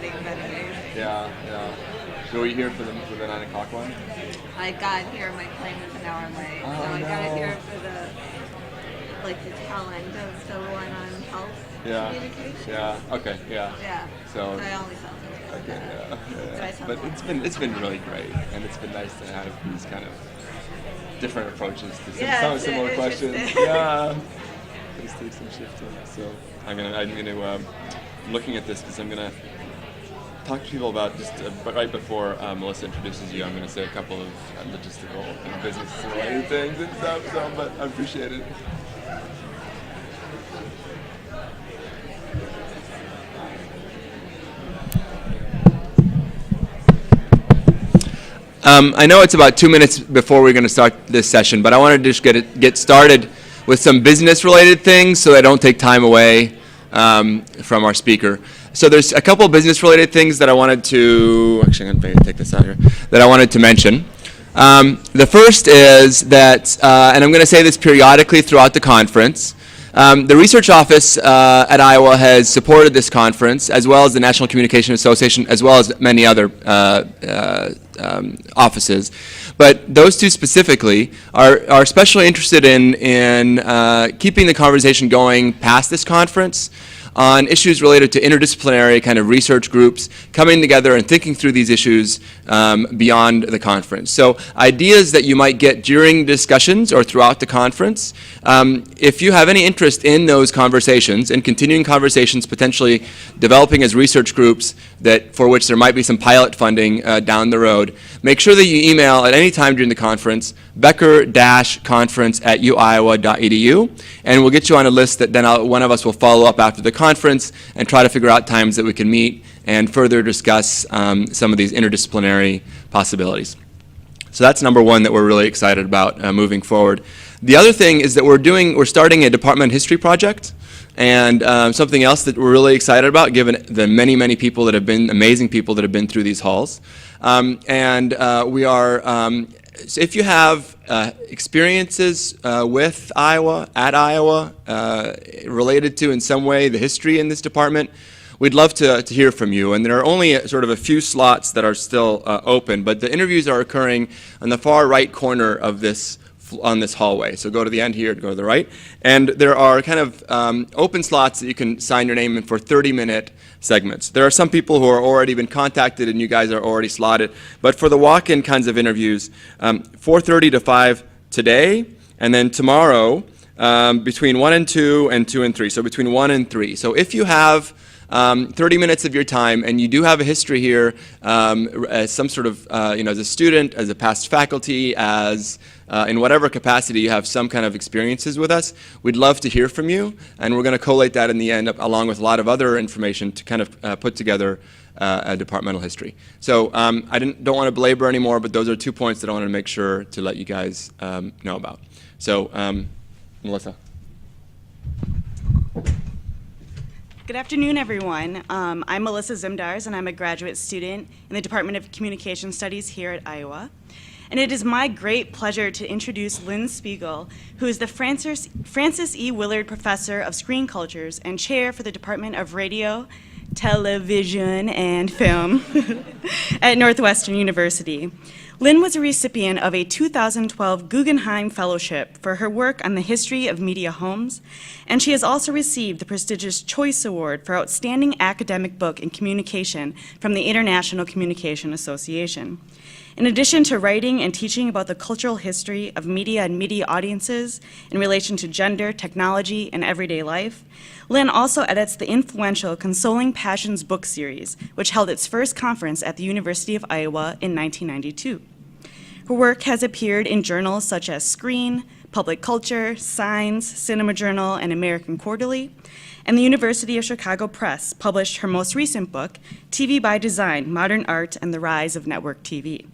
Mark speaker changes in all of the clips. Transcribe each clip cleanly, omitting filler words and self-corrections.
Speaker 1: getting better.
Speaker 2: Yeah, yeah. So were you here for the 9 o'clock one?
Speaker 1: I got here, my plane was an hour late.
Speaker 2: Oh,
Speaker 1: so I got
Speaker 2: no.
Speaker 1: here for the tail end of the one on health communication.
Speaker 2: Yeah. Okay. Yeah.
Speaker 1: Yeah.
Speaker 2: So.
Speaker 1: I only saw some.
Speaker 2: Okay. Yeah.
Speaker 1: But I saw
Speaker 2: But
Speaker 1: more.
Speaker 2: it's been really great, and it's been nice to have these kind of different approaches to
Speaker 1: Yeah,
Speaker 2: some
Speaker 1: it's
Speaker 2: similar
Speaker 1: interesting.
Speaker 2: questions. Yeah. Let's take some shifting. So I'm gonna looking at this because I'm gonna talk to people about just right before Melissa introduces you. I'm gonna say a couple of logistical and business related things and stuff. So, but I appreciate it. I know it's about 2 minutes before we're going to start this session, but I wanted to just get started with some business-related things so I don't take time away from our speaker. So there's a couple of business-related things that I wanted to, actually I'm going to take this out here, that I wanted to mention. The first is that, and I'm going to say this periodically throughout the conference, the research office at Iowa has supported this conference, as well as the National Communication Association, as well as many other offices. But those two specifically are especially interested in keeping the conversation going past this conference on issues related to interdisciplinary kind of research groups coming together and thinking through these issues beyond the conference. So ideas that you might get during discussions or throughout the conference, if you have any interest in those conversations and continuing conversations, potentially developing as research groups for which there might be some pilot funding down the road, make sure that you email at any time during the conference, becker-conference@uiowa.edu, and we'll get you on a list that then one of us will follow up after the conference and try to figure out times that we can meet and further discuss some of these interdisciplinary possibilities. So that's number one that we're really excited about moving forward. The other thing is that we're starting a department history project, and something else that we're really excited about, given the many, many people that have been, amazing people that have been through these halls. We are, so if you have experiences with Iowa, at Iowa, related to in some way the history in this department, we'd love to hear from you. And there are only sort of a few slots that are still open, but the interviews are occurring on the far right corner of on this hallway. So go to the end here, go to the right. And there are kind of open slots that you can sign your name in for 30-minute segments. There are some people who are already been contacted and you guys are already slotted. But for the walk-in kinds of interviews, 4:30 to 5 today, and then tomorrow between 1 and 2 and 2 and 3. So between 1 and 3. So if you have 30 minutes of your time, and you do have a history here as some sort of, as a student, as a past faculty, as in whatever capacity you have some kind of experiences with us, we'd love to hear from you, and we're going to collate that in the end, along with a lot of other information to kind of put together a departmental history. So I don't want to belabor anymore, but those are 2 points that I wanted to make sure to let you guys know about. So, Melissa.
Speaker 3: Good afternoon, everyone. I'm Melissa Zimdars, and I'm a graduate student in the Department of Communication Studies here at Iowa. And it is my great pleasure to introduce Lynn Spigel, who is the Francis E. Willard Professor of Screen Cultures and Chair for the Department of Radio, Television, and Film at Northwestern University. Lynn was a recipient of a 2012 Guggenheim Fellowship for her work on the history of media homes, and she has also received the prestigious Choice Award for Outstanding Academic Book in Communication from the International Communication Association. In addition to writing and teaching about the cultural history of media and media audiences in relation to gender, technology, and everyday life, Lynn also edits the influential Consoling Passions book series, which held its first conference at the University of Iowa in 1992. Her work has appeared in journals such as Screen, Public Culture, Signs, Cinema Journal, and American Quarterly, and the University of Chicago Press published her most recent book, TV by Design, Modern Art and the Rise of Network TV.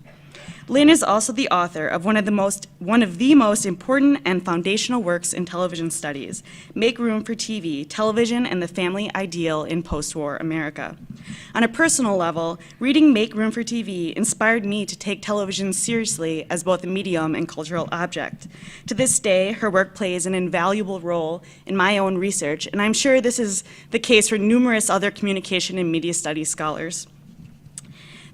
Speaker 3: Lynn is also the author of one of the most important and foundational works in television studies, Make Room for TV, Television and the Family Ideal in Post-War America. On a personal level, reading Make Room for TV inspired me to take television seriously as both a medium and cultural object. To this day, her work plays an invaluable role in my own research, and I'm sure this is the case for numerous other communication and media studies scholars.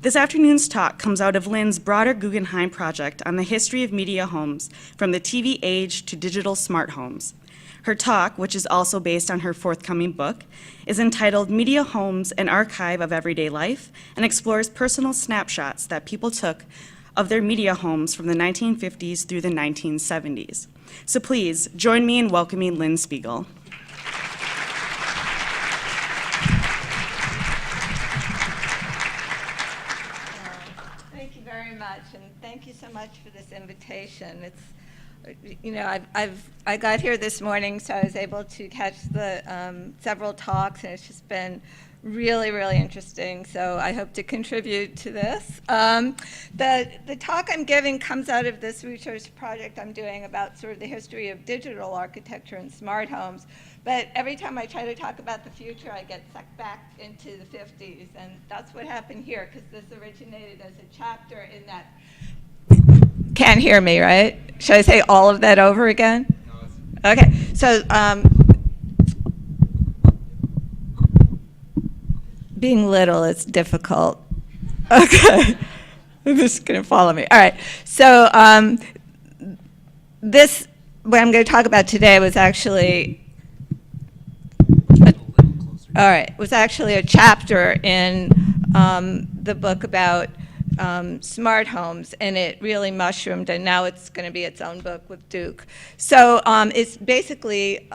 Speaker 3: This afternoon's talk comes out of Lynn's broader Guggenheim project on the history of media homes from the TV age to digital smart homes. Her talk, which is also based on her forthcoming book, is entitled Media Homes, an Archive of Everyday Life, and explores personal snapshots that people took of their media homes from the 1950s through the 1970s. So please, join me in welcoming Lynn Spigel.
Speaker 1: And thank you so much for this invitation. It's, you know, I got here this morning, so I was able to catch the several talks, and it's just been really, really interesting. So I hope to contribute to this. The talk I'm giving comes out of this research project I'm doing about sort of the history of digital architecture and smart homes. But every time I try to talk about the future, I get sucked back into the 50s. And that's what happened here, because this originated as a chapter in that. Can't hear me, right? Should I say all of that over again? Okay. So being little is difficult. Okay. I'm just going to follow me. All right. So this, what I'm going to talk about today was actually was actually a chapter in the book about smart homes, and it really mushroomed, and now it's going to be its own book with Duke. So it's basically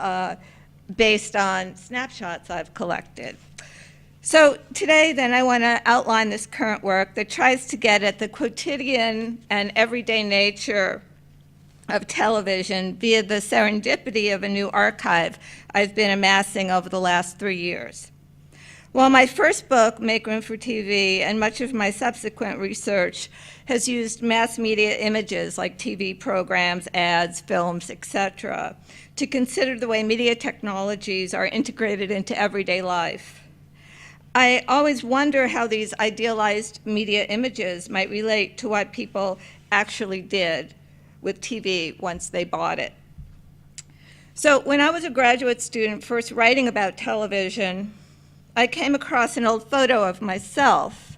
Speaker 1: based on snapshots I've collected. So today, then, I want to outline this current work that tries to get at the quotidian and everyday nature of television via the serendipity of a new archive I've been amassing over the last 3 years. While my first book, Make Room for TV, and much of my subsequent research has used mass media images like TV programs, ads, films, etc., to consider the way media technologies are integrated into everyday life. I always wonder how these idealized media images might relate to what people actually did with TV once they bought it. So when I was a graduate student first writing about television, I came across an old photo of myself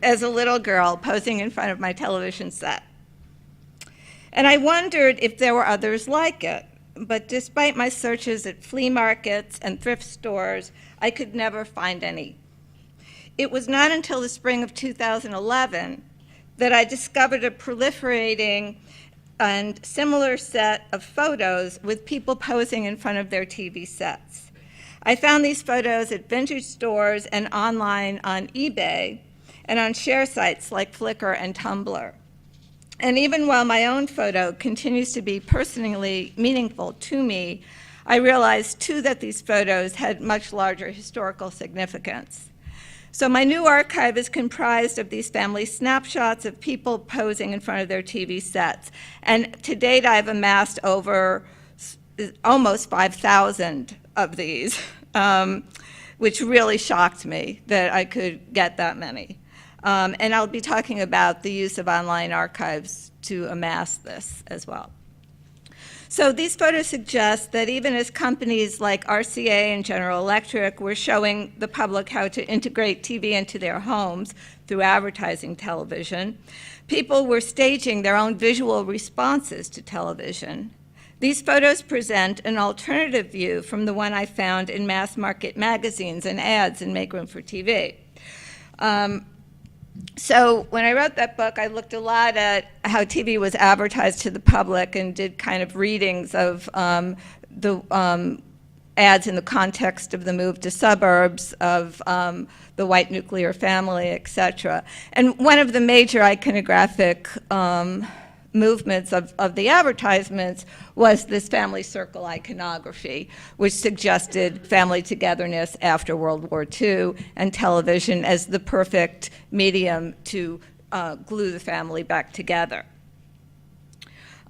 Speaker 1: as a little girl posing in front of my television set. And I wondered if there were others like it, but despite my searches at flea markets and thrift stores, I could never find any. It was not until the spring of 2011 that I discovered a proliferating and similar set of photos with people posing in front of their TV sets. I found these photos at vintage stores and online on eBay and on share sites like Flickr and Tumblr. And even while my own photo continues to be personally meaningful to me, I realized too that these photos had much larger historical significance. So my new archive is comprised of these family snapshots of people posing in front of their TV sets. And to date, I've amassed over almost 5,000 of these, which really shocked me that I could get that many. And I'll be talking about the use of online archives to amass this as well. So these photos suggest that even as companies like RCA and General Electric were showing the public how to integrate TV into their homes through advertising television, people were staging their own visual responses to television. These photos present an alternative view from the one I found in mass market magazines and ads in Make Room for TV. So when I wrote that book, I looked a lot at how TV was advertised to the public and did kind of readings of the ads in the context of the move to suburbs, of the white nuclear family, et cetera. And one of the major iconographic movements of the advertisements was this family circle iconography, which suggested family togetherness after World War II and television as the perfect medium to glue the family back together.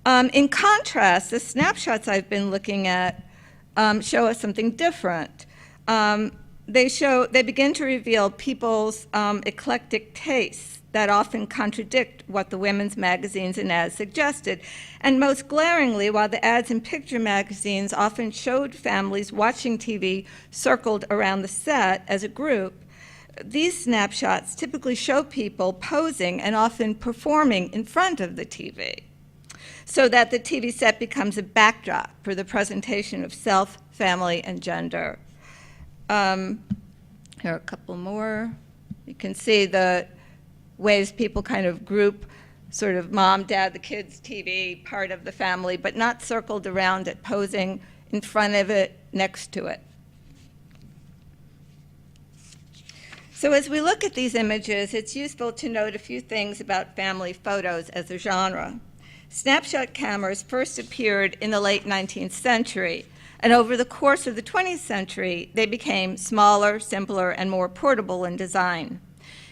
Speaker 1: In contrast, the snapshots I've been looking at show us something different. They begin to reveal people's eclectic tastes that often contradict what the women's magazines and ads suggested. And most glaringly, while the ads in picture magazines often showed families watching TV circled around the set as a group, these snapshots typically show people posing and often performing in front of the TV, so that the TV set becomes a backdrop for the presentation of self, family, and gender. Here are a couple more. You can see the ways people kind of group sort of mom, dad, the kids, TV, part of the family, but not circled around it, posing in front of it, next to it. So as we look at these images, it's useful to note a few things about family photos as a genre. Snapshot cameras first appeared in the late 19th century, and over the course of the 20th century, they became smaller, simpler, and more portable in design.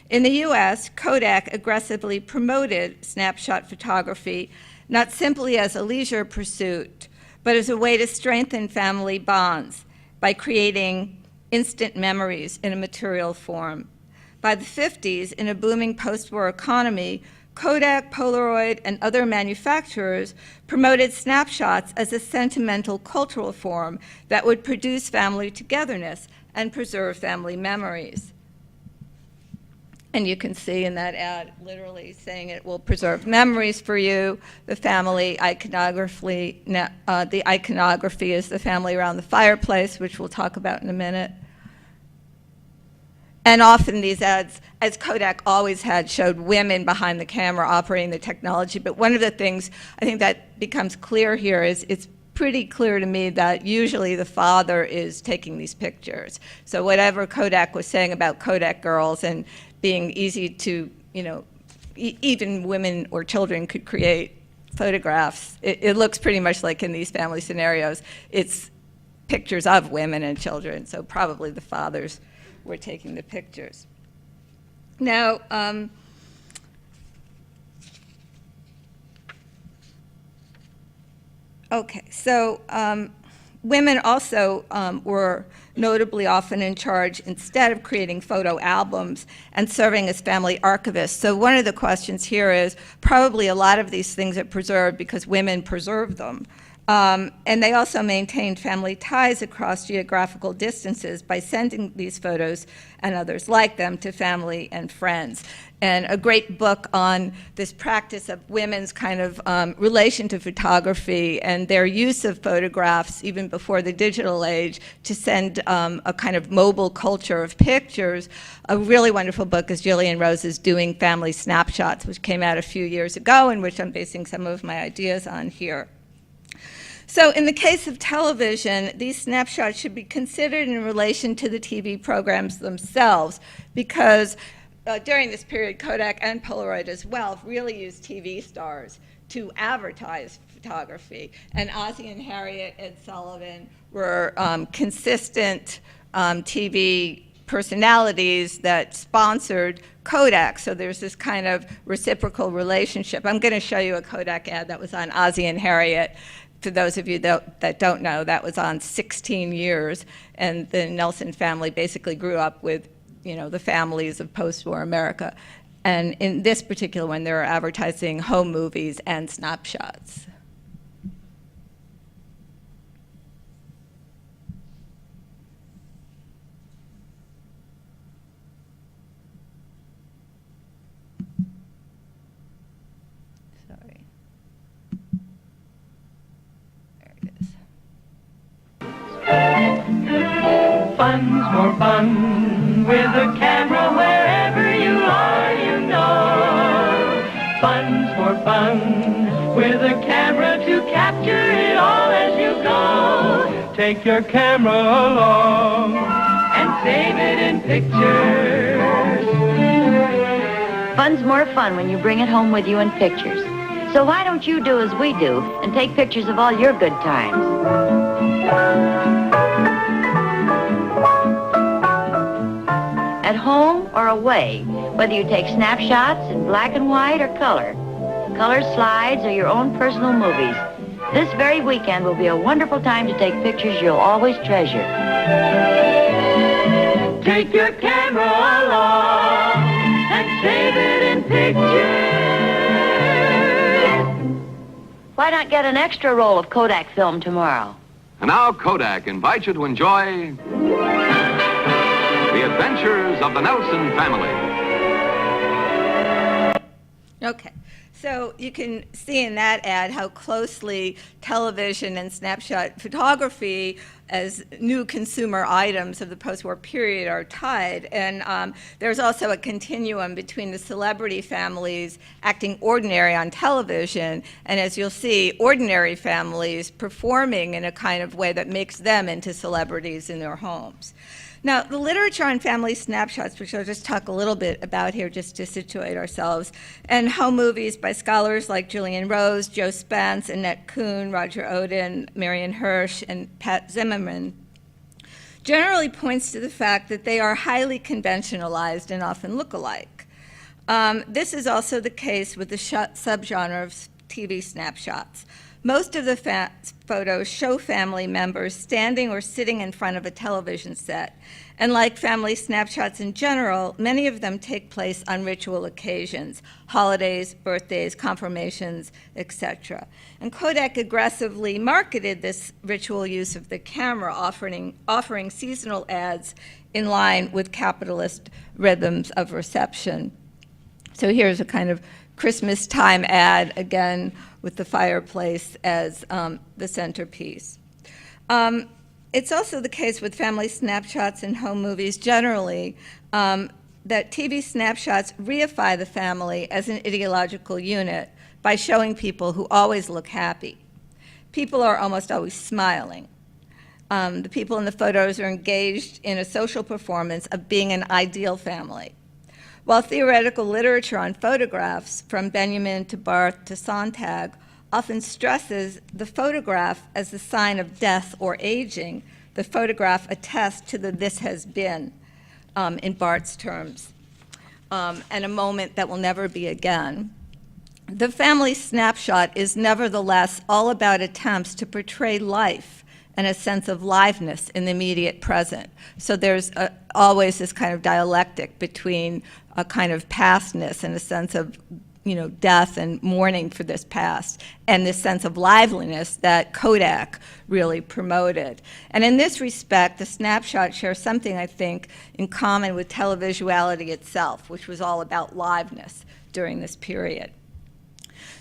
Speaker 1: In the US, Kodak aggressively promoted snapshot photography, not simply as a leisure pursuit, but as a way to strengthen family bonds by creating instant memories in a material form. By the 50s, in a booming post-war economy, Kodak, Polaroid, and other manufacturers promoted snapshots as a sentimental cultural form that would produce family togetherness and preserve family memories. And you can see in that ad literally saying it will preserve memories for you. The family iconography, the iconography is the family around the fireplace, which we'll talk about in a minute. And often these ads, as Kodak always had, showed women behind the camera operating the technology. But one of the things I think that becomes clear here is it's pretty clear to me that usually the father is taking these pictures. So whatever Kodak was saying about Kodak girls and being easy to, even women or children could create photographs, it looks pretty much like in these family scenarios, it's pictures of women and children, so probably the fathers were taking the pictures. Now, okay, so women also were notably often in charge instead of creating photo albums and serving as family archivists. So one of the questions here is probably a lot of these things are preserved because women preserved them. And they also maintained family ties across geographical distances by sending these photos and others like them to family and friends. And a great book on this practice of women's kind of relation to photography and their use of photographs even before the digital age to send a kind of mobile culture of pictures. A really wonderful book is Gillian Rose's Doing Family Snapshots, which came out a few years ago and which I'm basing some of my ideas on here. So in the case of television, these snapshots should be considered in relation to the TV programs themselves because during this period, Kodak and Polaroid as well really used TV stars to advertise photography. And Ozzie and Harriet, Ed Sullivan were consistent TV personalities that sponsored Kodak. So there's this kind of reciprocal relationship. I'm going to show you a Kodak ad that was on Ozzie and Harriet. For those of you that don't know, that was on 16 years, and the Nelson family basically grew up with, the families of post-war America. And in this particular one, they were advertising home movies and snapshots.
Speaker 4: Fun's more fun with a camera wherever you are, Fun's more fun with a camera to capture it all as you go. Take your camera along and save it in pictures.
Speaker 5: Fun's more fun when you bring it home with you in pictures. So why don't you do as we do and take pictures of all your good times? at home or away, whether you take snapshots in black and white or color, color slides, or your own personal movies. This very weekend will be a wonderful time to take pictures you'll always treasure.
Speaker 4: Take your camera along and save it in pictures.
Speaker 5: Why not get an extra roll of Kodak film tomorrow?
Speaker 6: And now Kodak invites you to enjoy The Adventures of the Nelson Family.
Speaker 1: Okay, so you can see in that ad how closely television and snapshot photography as new consumer items of the post-war period are tied. And there's also a continuum between the celebrity families acting ordinary on television, and as you'll see, ordinary families performing in a kind of way that makes them into celebrities in their homes. Now, the literature on family snapshots, which I'll just talk a little bit about here just to situate ourselves, and home movies by scholars like Julian Rose, Joe Spence, Annette Kuhn, Roger Odin, Marion Hirsch, and Pat Zimmerman, generally points to the fact that they are highly conventionalized and often look alike. This is also the case with the subgenre of TV snapshots. Most of the photos show family members standing or sitting in front of a television set. And like family snapshots in general, many of them take place on ritual occasions, holidays, birthdays, confirmations, etc. And Kodak aggressively marketed this ritual use of the camera, offering seasonal ads in line with capitalist rhythms of reception. So here's a kind of Christmas time ad, again, with the fireplace as the centerpiece. It's also the case with family snapshots and home movies generally that TV snapshots reify the family as an ideological unit by showing people who always look happy. People are almost always smiling. The people in the photos are engaged in a social performance of being an ideal family. While theoretical literature on photographs, from Benjamin to Barth to Sontag, often stresses the photograph as a sign of death or aging, the photograph attests to the "this has been," in Barth's terms, and a moment that will never be again. The family snapshot is nevertheless all about attempts to portray life and a sense of liveness in the immediate present. So there's always this kind of dialectic between a kind of pastness and a sense of death and mourning for this past, and this sense of liveliness that Kodak really promoted. And in this respect, the snapshot shares something, I think, in common with televisuality itself, which was all about liveness during this period.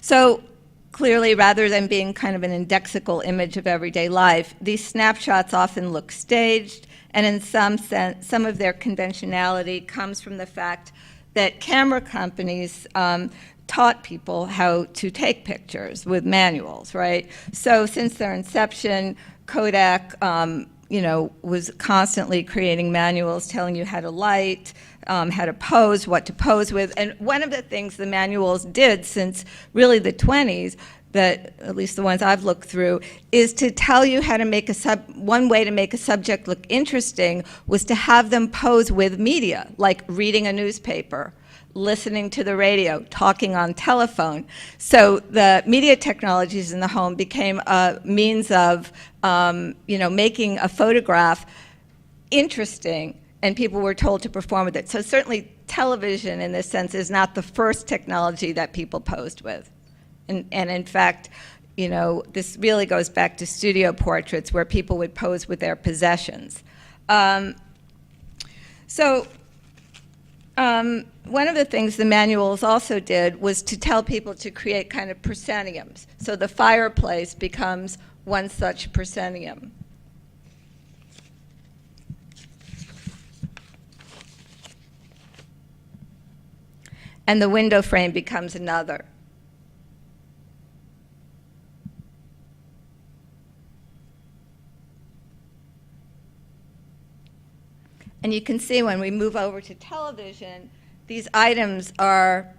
Speaker 1: So clearly, rather than being kind of an indexical image of everyday life, these snapshots often look staged, and in some sense, some of their conventionality comes from the fact that camera companies taught people how to take pictures with manuals, right? So since their inception, Kodak, was constantly creating manuals telling you how to light, how to pose, what to pose with. And one of the things the manuals did since really the 20s, that at least the ones I've looked through, is to tell you how to make one way to make a subject look interesting was to have them pose with media, like reading a newspaper, listening to the radio, talking on telephone. So the media technologies in the home became a means of, making a photograph interesting, and people were told to perform with it. So certainly television, in this sense, is not the first technology that people posed with. And in fact, this really goes back to studio portraits where people would pose with their possessions. One of the things the manuals also did was to tell people to create kind of prosceniums. So the fireplace becomes one such proscenium. And the window frame becomes another. And you can see when we move over to television, these items are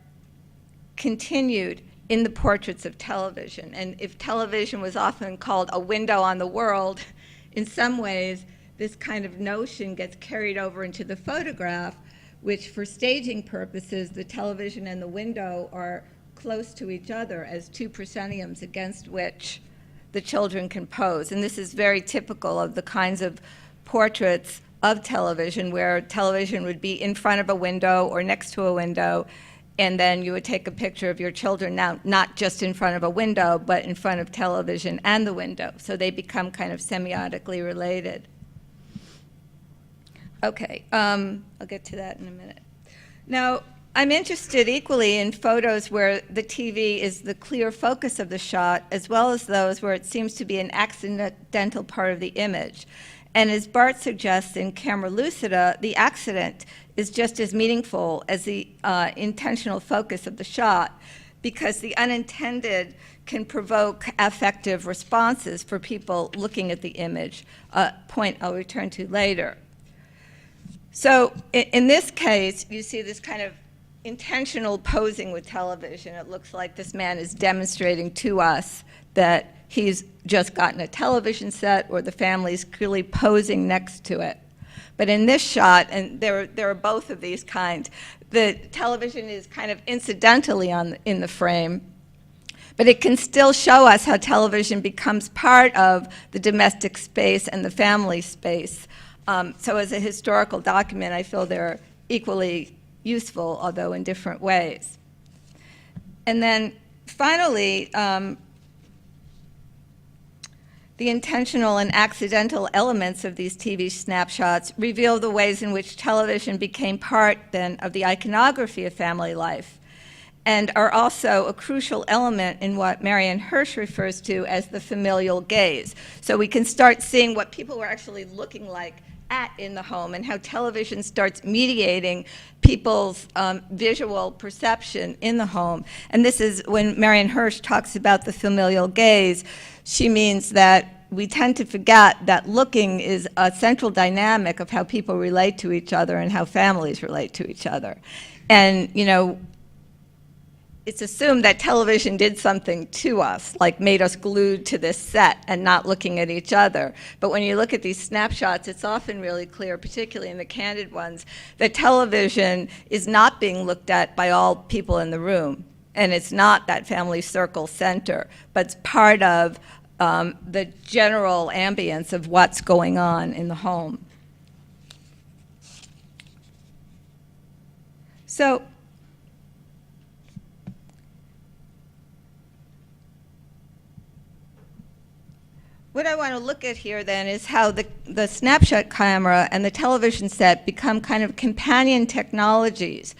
Speaker 1: continued in the portraits of television. And if television was often called a window on the world, in some ways, this kind of notion gets carried over into the photograph which for staging purposes, the television and the window are close to each other as two prosceniums against which the children can pose. And this is very typical of the kinds of portraits of television, where television would be in front of a window or next to a window, and then you would take a picture of your children, now not just in front of a window, but in front of television and the window. So they become kind of semiotically related. Okay, I'll get to that in a minute. Now, I'm interested equally in photos where the TV is the clear focus of the shot, as well as those where it seems to be an accidental part of the image. And as Bart suggests in Camera Lucida, the accident is just as meaningful as the intentional focus of the shot, because the unintended can provoke affective responses for people looking at the image, a point I'll return to later. So in this case, you see this kind of intentional posing with television. It looks like this man is demonstrating to us that he's just gotten a television set, or the family's clearly posing next to it. But in this shot, and there are both of these kinds, the television is kind of incidentally in the frame, but it can still show us how television becomes part of the domestic space and the family space. So as a historical document, I feel they're equally useful, although in different ways. And then finally, the intentional and accidental elements of these TV snapshots reveal the ways in which television became part, then, of the iconography of family life, and are also a crucial element in what Marianne Hirsch refers to as the familial gaze. So we can start seeing what people were actually looking like in the home, and how television starts mediating people's visual perception in the home. And this is when Marianne Hirsch talks about the familial gaze, she means that we tend to forget that looking is a central dynamic of how people relate to each other and how families relate to each other. And, you know, it's assumed that television did something to us, like made us glued to this set and not looking at each other. But when you look at these snapshots, it's often really clear, particularly in the candid ones, that television is not being looked at by all people in the room. And it's not that family circle center, but it's part of the general ambience of what's going on in the home. So, what I want to look at here then is how the snapshot camera and the television set become kind of companion technologies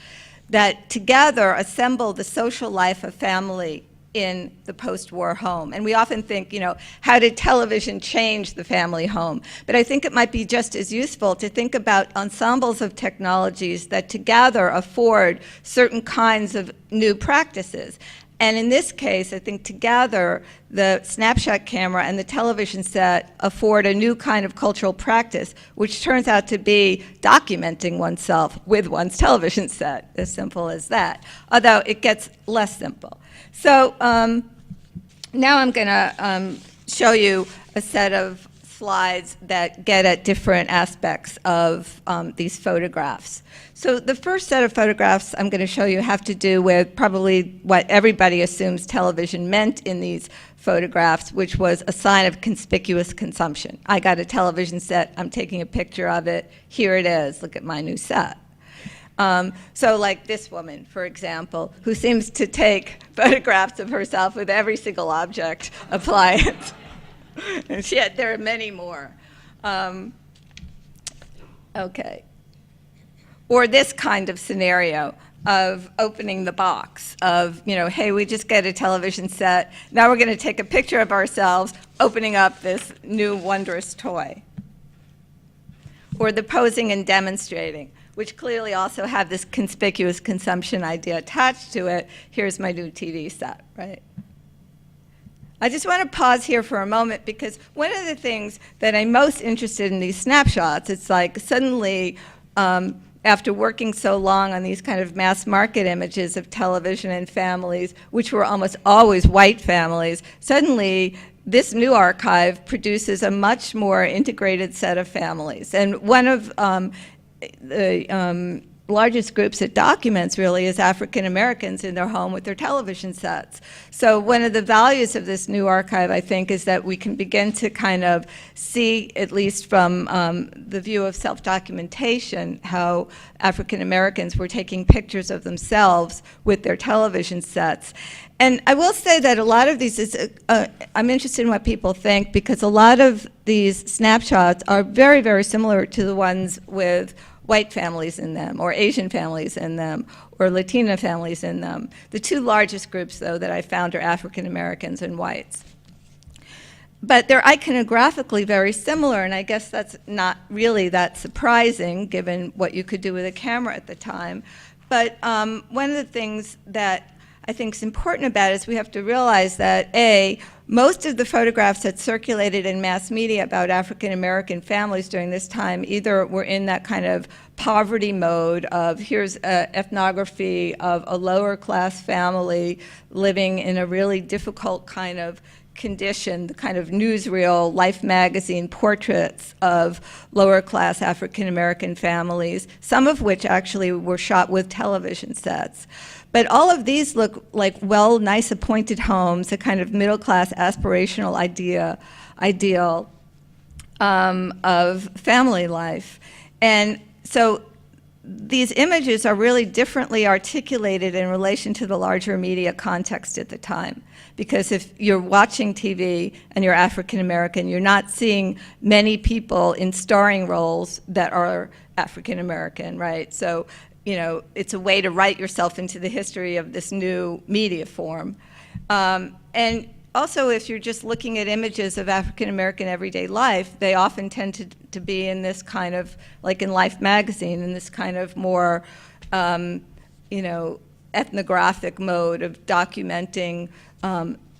Speaker 1: that together assemble the social life of family in the post-war home. And we often think, you know, how did television change the family home? But I think it might be just as useful to think about ensembles of technologies that together afford certain kinds of new practices. And in this case, I think together, the snapshot camera and the television set afford a new kind of cultural practice, which turns out to be documenting oneself with one's television set, as simple as that, although it gets less simple. So now I'm going to show you a set of slides that get at different aspects of these photographs. So the first set of photographs I'm going to show you have to do with probably what everybody assumes television meant in these photographs, which was a sign of conspicuous consumption. I got a television set, I'm taking a picture of it, here it is, look at my new set. So like this woman, for example, who seems to take photographs of herself with every single object, apply it. And there are many more. Okay. Or this kind of scenario of opening the box of, you know, hey, we just get a television set. Now we're going to take a picture of ourselves opening up this new wondrous toy. Or the posing and demonstrating, which clearly also have this conspicuous consumption idea attached to it. Here's my new TV set, right? I just want to pause here for a moment, because one of the things that I'm most interested in these snapshots, it's like suddenly, after working so long on these kind of mass market images of television and families, which were almost always white families, suddenly this new archive produces a much more integrated set of families. And one of largest groups it documents really is African Americans in their home with their television sets. So one of the values of this new archive, I think, is that we can begin to kind of see, at least from the view of self-documentation, how African Americans were taking pictures of themselves with their television sets. And I will say that a lot of these I'm interested in what people think, because a lot of these snapshots are very, very similar to the ones with white families in them, or Asian families in them, or Latina families in them. The two largest groups, though, that I found are African Americans and whites. But they're iconographically very similar, and I guess that's not really that surprising, given what you could do with a camera at the time. But one of the things that I think is important about it is we have to realize that, A, most of the photographs that circulated in mass media about African American families during this time either were in that kind of poverty mode of here's ethnography of a lower class family living in a really difficult kind of condition, the kind of newsreel, Life magazine portraits of lower class African American families, some of which actually were shot with television sets. But all of these look like nice appointed homes, a kind of middle class aspirational ideal of family life. And so these images are really differently articulated in relation to the larger media context at the time. Because if you're watching TV and you're African American, you're not seeing many people in starring roles that are African American, right? So, you know, it's a way to write yourself into the history of this new media form. And also, if you're just looking at images of African American everyday life, they often tend to be in this kind of, like in Life magazine, in this kind of more, you know, ethnographic mode of documenting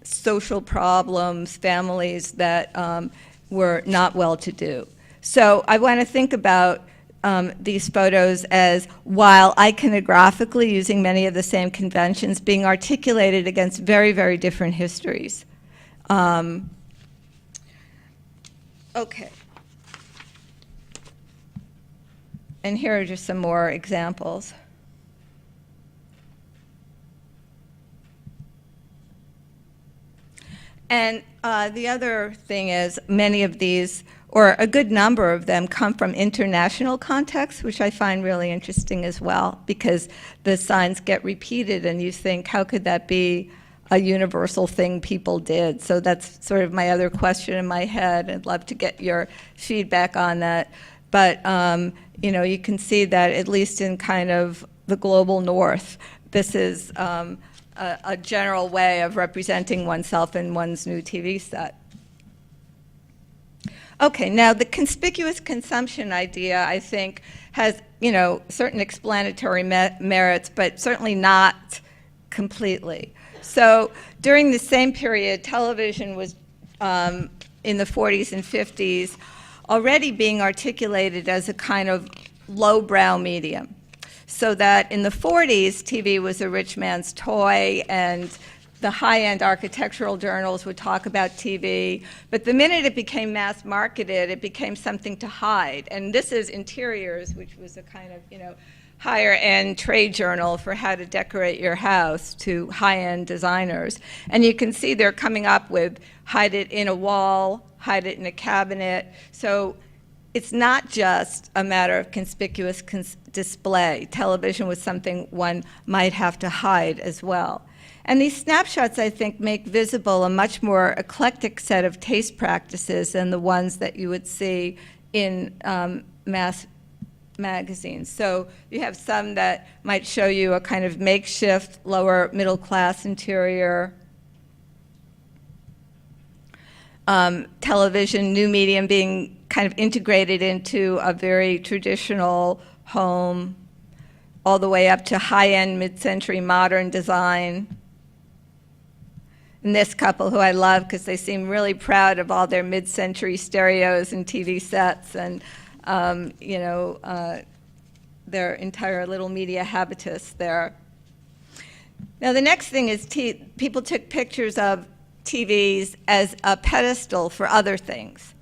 Speaker 1: social problems, families that were not well-to-do. So I want to think about these photos as, while iconographically using many of the same conventions, being articulated against very, very different histories. Okay. And here are just some more examples. And the other thing is, many of these, or a good number of them, come from international contexts, which I find really interesting as well, because the signs get repeated and you think, how could that be a universal thing people did? So that's sort of my other question in my head. I'd love to get your feedback on that. But you know, you can see that at least in kind of the global north, this is a general way of representing oneself in one's new TV set. Okay, now the conspicuous consumption idea, I think, has, you know, certain explanatory merits, but certainly not completely. So during the same period, television was, in the 40s and 50s, already being articulated as a kind of lowbrow medium. So that in the 40s, TV was a rich man's toy, and the high-end architectural journals would talk about TV. But the minute it became mass marketed, it became something to hide. And this is Interiors, which was a kind of, you know, higher-end trade journal for how to decorate your house to high-end designers. And you can see they're coming up with hide it in a wall, hide it in a cabinet. So it's not just a matter of conspicuous display. Television was something one might have to hide as well. And these snapshots, I think, make visible a much more eclectic set of taste practices than the ones that you would see in mass magazines. So you have some that might show you a kind of makeshift lower middle class interior. Television, new medium, being kind of integrated into a very traditional home, all the way up to high-end mid-century modern design. And this couple, who I love because they seem really proud of all their mid-century stereos and TV sets and you know, their entire little media habitus there. Now the next thing is people took pictures of TVs as a pedestal for other things.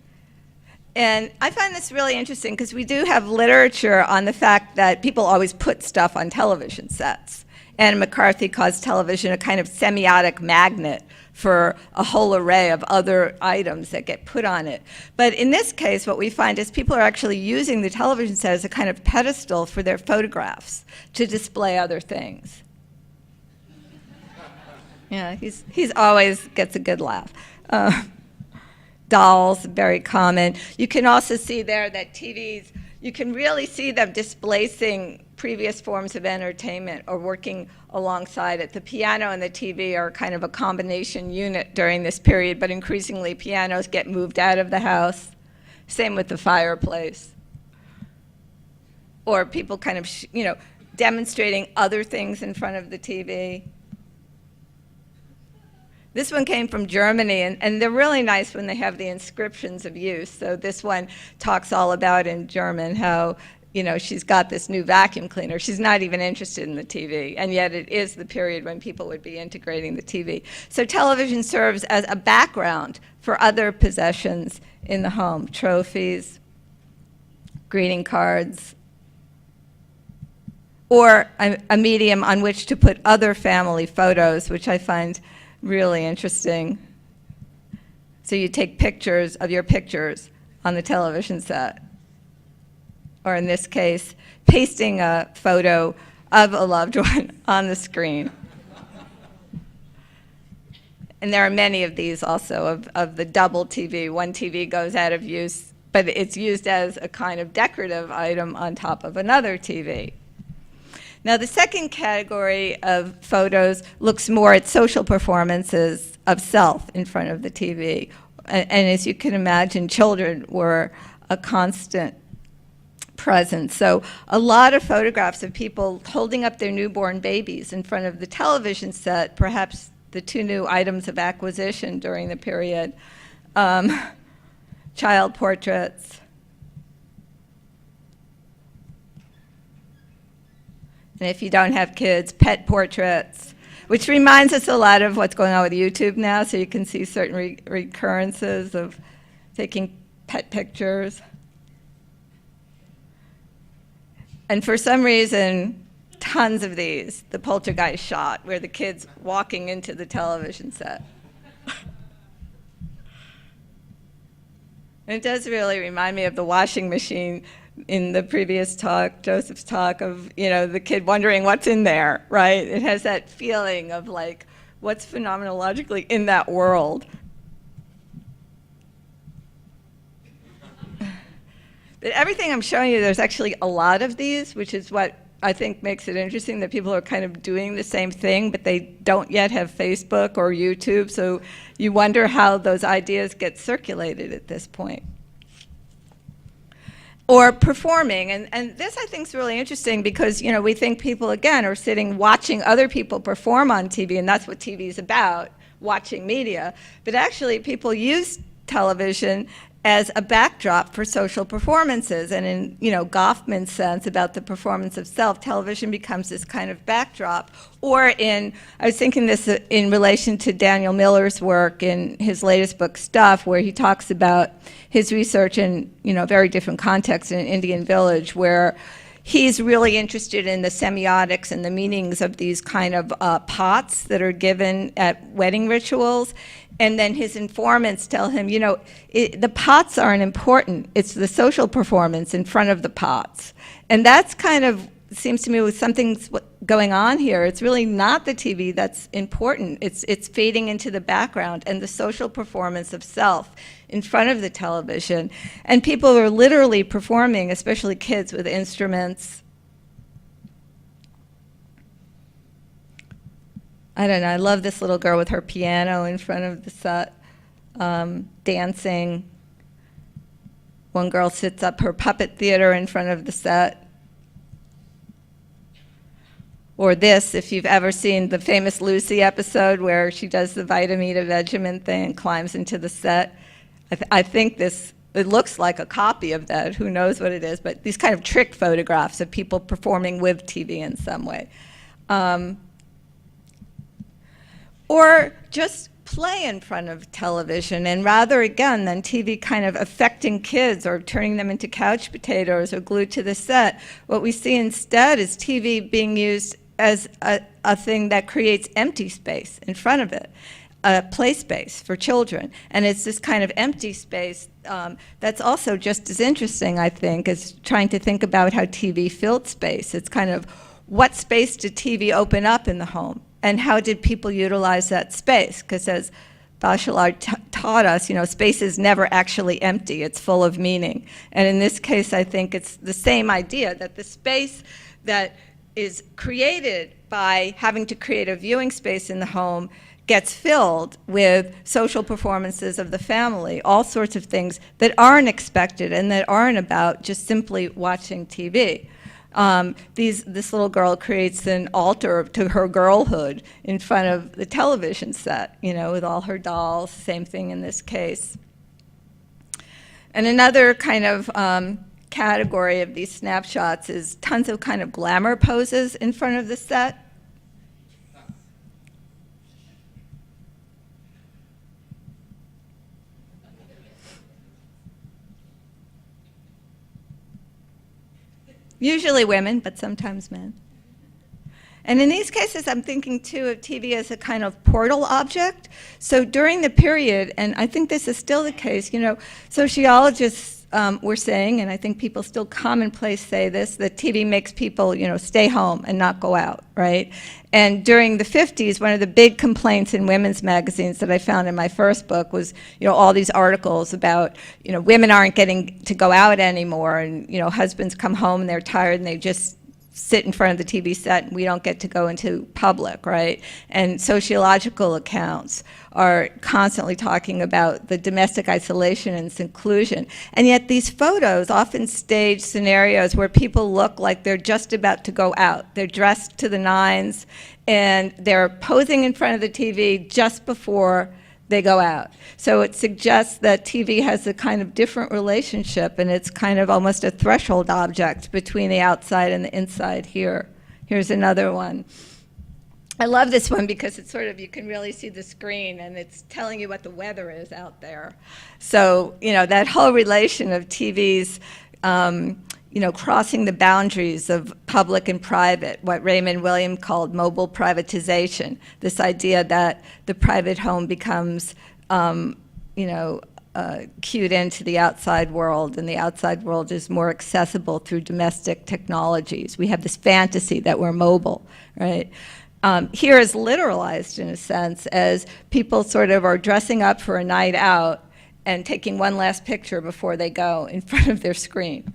Speaker 1: And I find this really interesting because we do have literature on the fact that people always put stuff on television sets. And McCarthy calls television a kind of semiotic magnet for a whole array of other items that get put on it. But in this case, what we find is people are actually using the television set as a kind of pedestal for their photographs to display other things. Yeah, he's always gets a good laugh. Dolls, very common. You can also see there that TVs, you can really see them displacing previous forms of entertainment or working alongside it. The piano and the TV are kind of a combination unit during this period, but increasingly pianos get moved out of the house. Same with the fireplace. Or people kind of, demonstrating other things in front of the TV. This one came from Germany, and they're really nice when they have the inscriptions of use. So this one talks all about in German how, she's got this new vacuum cleaner. She's not even interested in the TV, and yet it is the period when people would be integrating the TV. So television serves as a background for other possessions in the home, trophies, greeting cards, or a medium on which to put other family photos, which I find really interesting. So you take pictures of your pictures on the television set. Or in this case, pasting a photo of a loved one on the screen. And there are many of these also of the double TV. One TV goes out of use, but it's used as a kind of decorative item on top of another TV. Now, the second category of photos looks more at social performances of self in front of the TV. And as you can imagine, children were a constant presence. So a lot of photographs of people holding up their newborn babies in front of the television set, perhaps the two new items of acquisition during the period, child portraits. And if you don't have kids, pet portraits, which reminds us a lot of what's going on with YouTube now, so you can see certain recurrences of taking pet pictures. And for some reason, tons of these, the poltergeist shot, where the kid's walking into the television set. And it does really remind me of the washing machine in the previous talk, Joseph's talk, of the kid wondering what's in there, right? It has that feeling of like, what's phenomenologically in that world? But everything I'm showing you, there's actually a lot of these, which is what I think makes it interesting, that people are kind of doing the same thing, but they don't yet have Facebook or YouTube, so you wonder how those ideas get circulated at this point. Or performing, and this I think is really interesting because we think people again are sitting watching other people perform on TV, and that's what TV is about, watching media. But actually, people use television as a backdrop for social performances, and in Goffman's sense about the performance of self, television becomes this kind of backdrop. Or I was thinking this in relation to Daniel Miller's work in his latest book, Stuff, where he talks about his research in a very different context in an Indian village, where he's really interested in the semiotics and the meanings of these kind of pots that are given at wedding rituals. And then his informants tell him, the pots aren't important. It's the social performance in front of the pots. And that's kind of, seems to me, with something's going on here. It's really not the TV that's important. It's fading into the background and the social performance of self in front of the television. And people are literally performing, especially kids, with instruments. I don't know, I love this little girl with her piano in front of the set, dancing. One girl sits up her puppet theater in front of the set. Or this, if you've ever seen the famous Lucy episode where she does the Vitamin to Vegemin thing and climbs into the set. I think it looks like a copy of that, who knows what it is, but these kind of trick photographs of people performing with TV in some way. Or just play in front of television, and rather, again, than TV kind of affecting kids or turning them into couch potatoes or glued to the set, what we see instead is TV being used as a thing that creates empty space in front of it, a play space for children. And it's this kind of empty space that's also just as interesting, I think, as trying to think about how TV filled space. It's kind of, what space did TV open up in the home? And how did people utilize that space? Because as Bachelard taught us, space is never actually empty. It's full of meaning. And in this case, I think it's the same idea, that the space that is created by having to create a viewing space in the home gets filled with social performances of the family, all sorts of things that aren't expected and that aren't about just simply watching TV. This little girl creates an altar to her girlhood in front of the television set, with all her dolls, same thing in this case. And another kind of category of these snapshots is tons of kind of glamour poses in front of the set. Usually women, but sometimes men. And in these cases, I'm thinking, too, of TV as a kind of portal object. So during the period, and I think this is still the case, sociologists were saying, and I think people still commonplace say this, that TV makes people, stay home and not go out, right? And during the 50s, one of the big complaints in women's magazines that I found in my first book was, all these articles about, women aren't getting to go out anymore, and, husbands come home and they're tired and they just sit in front of the TV set and we don't get to go into public, right? And sociological accounts are constantly talking about the domestic isolation and seclusion. And yet these photos often stage scenarios where people look like they're just about to go out. They're dressed to the nines and they're posing in front of the TV just before they go out. So it suggests that TV has a kind of different relationship, and it's kind of almost a threshold object between the outside and the inside here. Here's another one. I love this one because it's sort of, you can really see the screen and it's telling you what the weather is out there. So, that whole relation of TV's crossing the boundaries of public and private, what Raymond Williams called mobile privatization, this idea that the private home becomes, cued into the outside world, and the outside world is more accessible through domestic technologies. We have this fantasy that we're mobile, right? Here is literalized, in a sense, as people sort of are dressing up for a night out and taking one last picture before they go in front of their screen.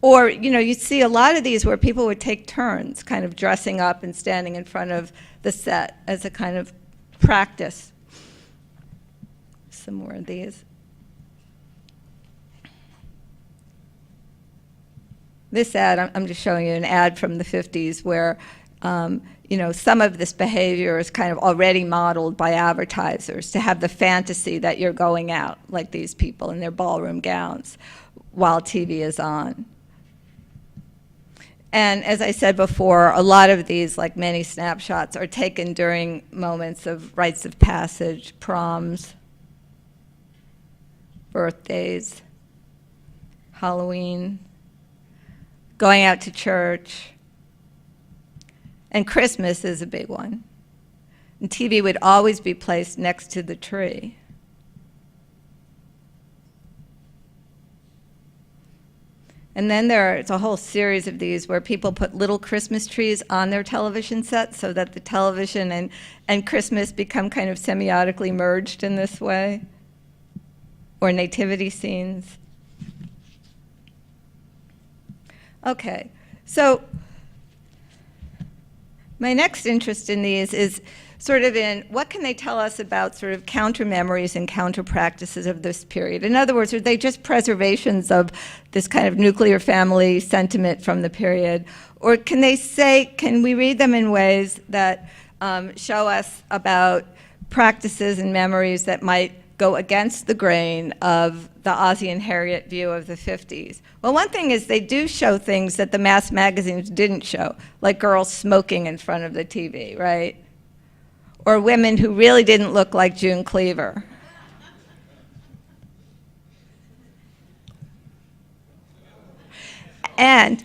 Speaker 1: Or, you'd see a lot of these where people would take turns kind of dressing up and standing in front of the set as a kind of practice. Some more of these. This ad, I'm just showing you an ad from the 50s where, some of this behavior is kind of already modeled by advertisers to have the fantasy that you're going out, like these people in their ballroom gowns, while TV is on. And as I said before, a lot of these, like many snapshots, are taken during moments of rites of passage, proms, birthdays, Halloween, going out to church, and Christmas is a big one. And TV would always be placed next to the tree. And then there's a whole series of these where people put little Christmas trees on their television sets so that the television and Christmas become kind of semiotically merged in this way, or nativity scenes. Okay, so my next interest in these is sort of in what can they tell us about sort of counter memories and counter practices of this period? In other words, are they just preservations of this kind of nuclear family sentiment from the period? Or can we read them in ways that show us about practices and memories that might go against the grain of the Ozzie and Harriet view of the 50s? Well, one thing is they do show things that the mass magazines didn't show, like girls smoking in front of the TV, right? or women who really didn't look like June Cleaver. And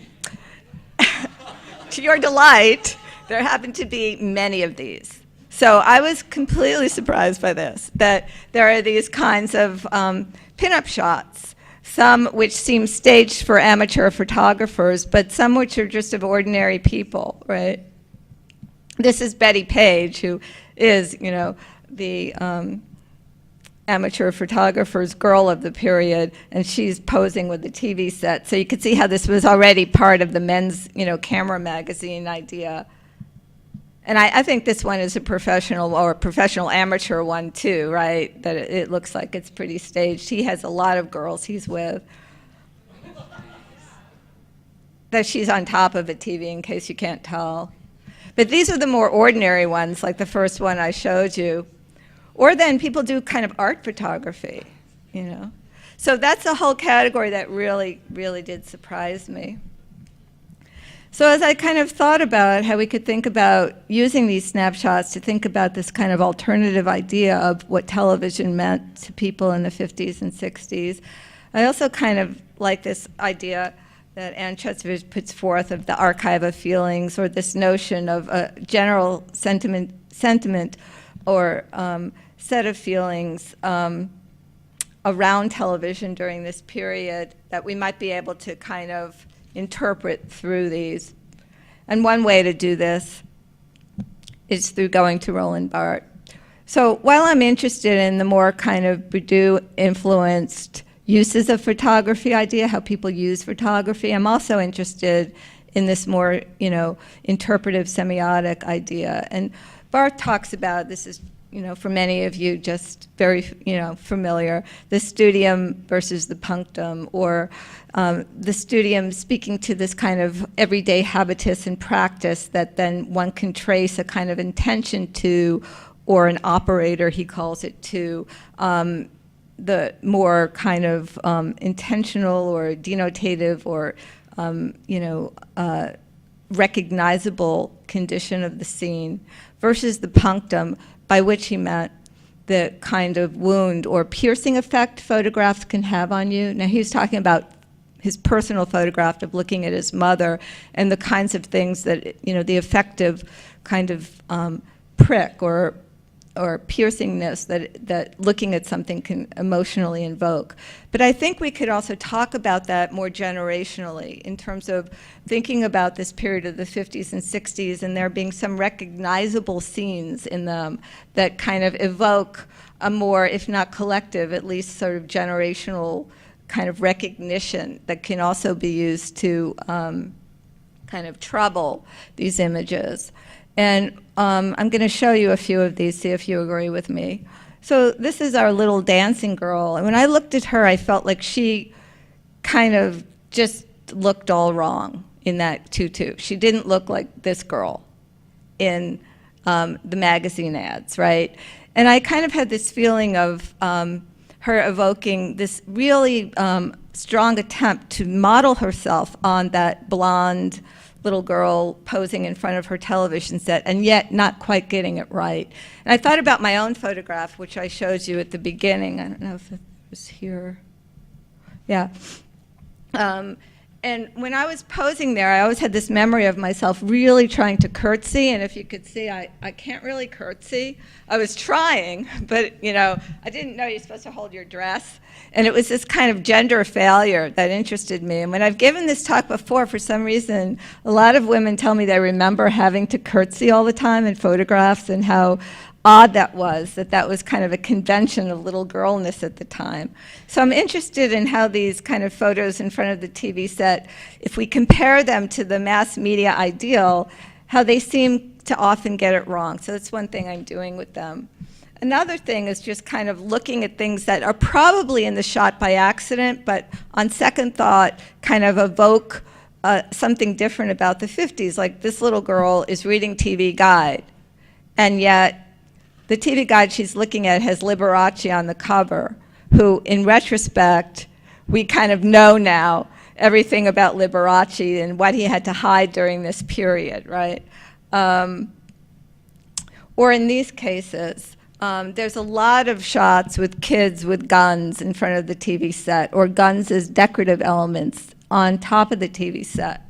Speaker 1: to your delight, there happened to be many of these. So I was completely surprised by this, that there are these kinds of pinup shots, some which seem staged for amateur photographers, but some which are just of ordinary people, right? This is Betty Page, who is, you know, the amateur photographer's girl of the period, and she's posing with the TV set. So you could see how this was already part of the men's, you know, camera magazine idea. And I think this one is a professional or professional amateur one too, right? That it looks like it's pretty staged. He has a lot of girls he's with. That she's on top of a TV, in case you can't tell. But these are the more ordinary ones, like the first one I showed you. Or then people do kind of art photography, you know. So that's a whole category that really, really did surprise me. So as I kind of thought about how we could think about using these snapshots to think about this kind of alternative idea of what television meant to people in the 50s and 60s, I also kind of like this idea that Anne Chetzevich puts forth of the archive of feelings, or this notion of a general sentiment or set of feelings around television during this period that we might be able to kind of interpret through these. And one way to do this is through going to Roland Barthes. So while I'm interested in the more kind of Bourdieu-influenced uses of photography idea, how people use photography, I'm also interested in this more, you know, interpretive semiotic idea. And Barthes talks about, this is, you know, for many of you just very, you know, familiar, the studium versus the punctum, or the studium speaking to this kind of everyday habitus and practice that then one can trace a kind of intention to, or an operator, he calls it, to the more kind of intentional or denotative or, you know, recognizable condition of the scene, versus the punctum, by which he meant the kind of wound or piercing effect photographs can have on you. Now, he was talking about his personal photograph of looking at his mother and the kinds of things that, you know, the effective kind of prick or piercingness that looking at something can emotionally invoke. But I think we could also talk about that more generationally in terms of thinking about this period of the 50s and 60s and there being some recognizable scenes in them that kind of evoke a more, if not collective, at least sort of generational kind of recognition that can also be used to kind of trouble these images. And I'm going to show you a few of these, see if you agree with me. So this is our little dancing girl. And when I looked at her, I felt like she kind of just looked all wrong in that tutu. She didn't look like this girl in the magazine ads, right? And I kind of had this feeling of her evoking this really strong attempt to model herself on that blonde little girl posing in front of her television set, and yet not quite getting it right. And I thought about my own photograph, which I showed you at the beginning. I don't know if it was here. Yeah. And when I was posing there, I always had this memory of myself really trying to curtsy, and if you could see, I can't really curtsy. I was trying, but you know, I didn't know you're supposed to hold your dress. And it was this kind of gender failure that interested me. And when I've given this talk before, for some reason, a lot of women tell me they remember having to curtsy all the time in photographs and how odd that was kind of a convention of little girlness at the time. So I'm interested in how these kind of photos in front of the TV set, if we compare them to the mass media ideal, how they seem to often get it wrong. So that's one thing I'm doing with them. Another thing is just kind of looking at things that are probably in the shot by accident, but on second thought kind of evoke something different about the 50s. Like this little girl is reading TV Guide, and yet the TV Guide she's looking at has Liberace on the cover, who in retrospect, we kind of know now everything about Liberace and what he had to hide during this period, right? Or in these cases, there's a lot of shots with kids with guns in front of the TV set, or guns as decorative elements on top of the TV set.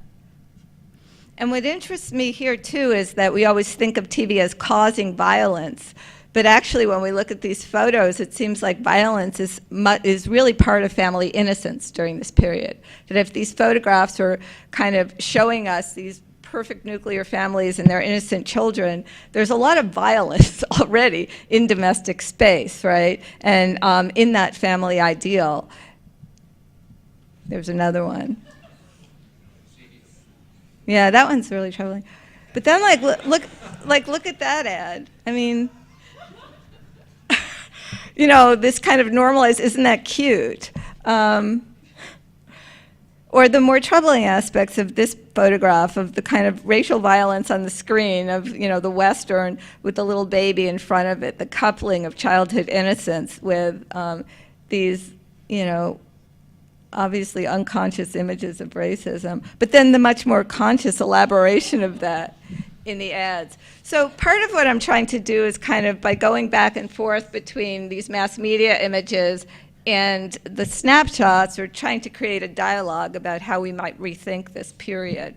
Speaker 1: And what interests me here, too, is that we always think of TV as causing violence. But actually, when we look at these photos, it seems like violence is really part of family innocence during this period. That if these photographs are kind of showing us these perfect nuclear families and their innocent children, there's a lot of violence already in domestic space, right? And in that family ideal. There's another one. Yeah, that one's really troubling. But then, look at that ad. I mean, you know, this kind of normalized, isn't that cute? Or the more troubling aspects of this photograph of the kind of racial violence on the screen of, you know, the Western with the little baby in front of it, the coupling of childhood innocence with these, you know, obviously unconscious images of racism, but then the much more conscious elaboration of that in the ads. So part of what I'm trying to do is kind of by going back and forth between these mass media images and the snapshots, or trying to create a dialogue about how we might rethink this period.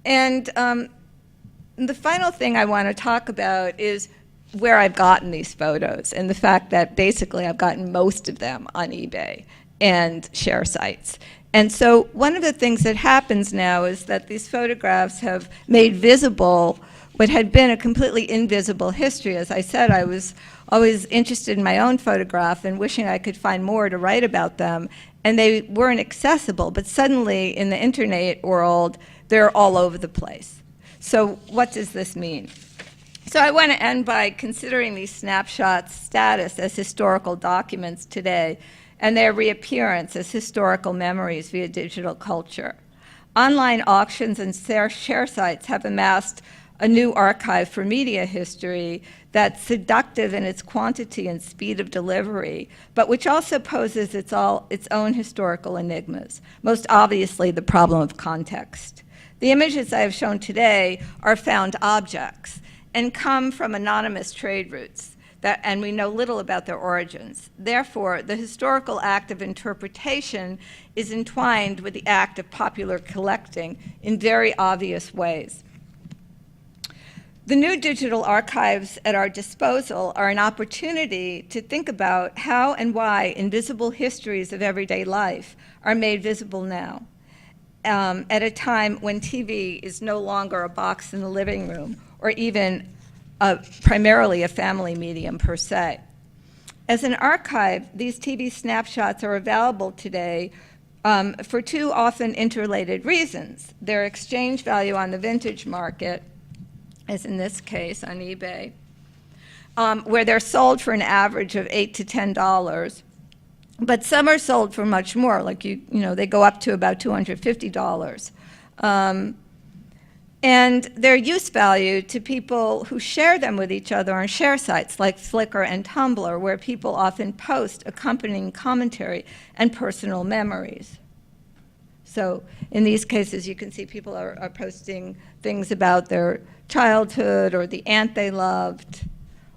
Speaker 1: And the final thing I want to talk about is where I've gotten these photos, and the fact that basically I've gotten most of them on eBay and share sites. And so one of the things that happens now is that these photographs have made visible what had been a completely invisible history. As I said, I was always interested in my own photograph and wishing I could find more to write about them, and they weren't accessible, but suddenly in the internet world, they're all over the place. So what does this mean? So I want to end by considering these snapshots' status as historical documents today, and their reappearance as historical memories via digital culture. Online auctions and share sites have amassed a new archive for media history that's seductive in its quantity and speed of delivery, but which also poses its own historical enigmas, most obviously the problem of context. The images I have shown today are found objects and come from anonymous trade routes, and we know little about their origins. Therefore, the historical act of interpretation is entwined with the act of popular collecting in very obvious ways. The new digital archives at our disposal are an opportunity to think about how and why invisible histories of everyday life are made visible now, at a time when TV is no longer a box in the living room, or even primarily a family medium per se. As an archive, these TV snapshots are available today for two often interrelated reasons: their exchange value on the vintage market, as in this case on eBay, where they're sold for an average of $8 to $10, but some are sold for much more, like you know, they go up to about $250. And their use value to people who share them with each other on share sites like Flickr and Tumblr, where people often post accompanying commentary and personal memories. So in these cases, you can see people are posting things about their childhood or the aunt they loved,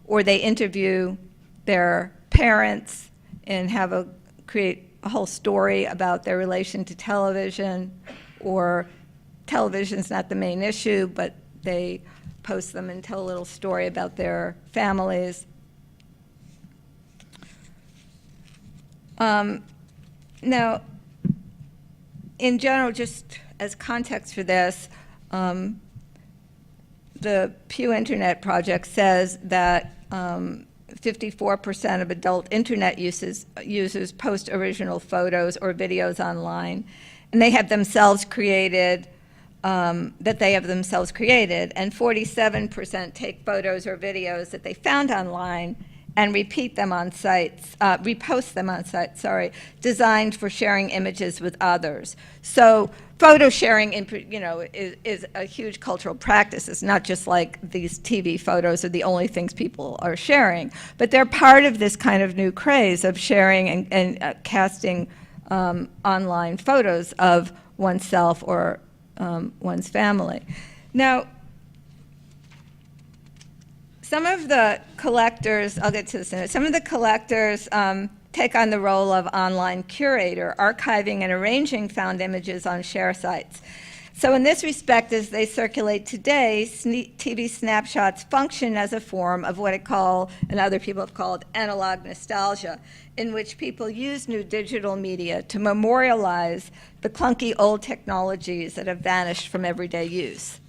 Speaker 1: or they interview their parents and create a whole story about their relation to television, or television's not the main issue, but they post them and tell a little story about their families. Now, in general, just as context for this, the Pew Internet Project says that 54% of adult internet users post original photos or videos online, and they have themselves created, and 47% take photos or videos that they found online and repost them on sites, designed for sharing images with others. So photo sharing, is a huge cultural practice. It's not just like these TV photos are the only things people are sharing, but they're part of this kind of new craze of sharing and casting online photos of oneself or one's family. Now, some of the collectors, I'll get to this in a minute, some of the collectors take on the role of online curator, archiving and arranging found images on share sites. So in this respect, as they circulate today, TV snapshots function as a form of what I call, and other people have called, analog nostalgia, in which people use new digital media to memorialize the clunky old technologies that have vanished from everyday use.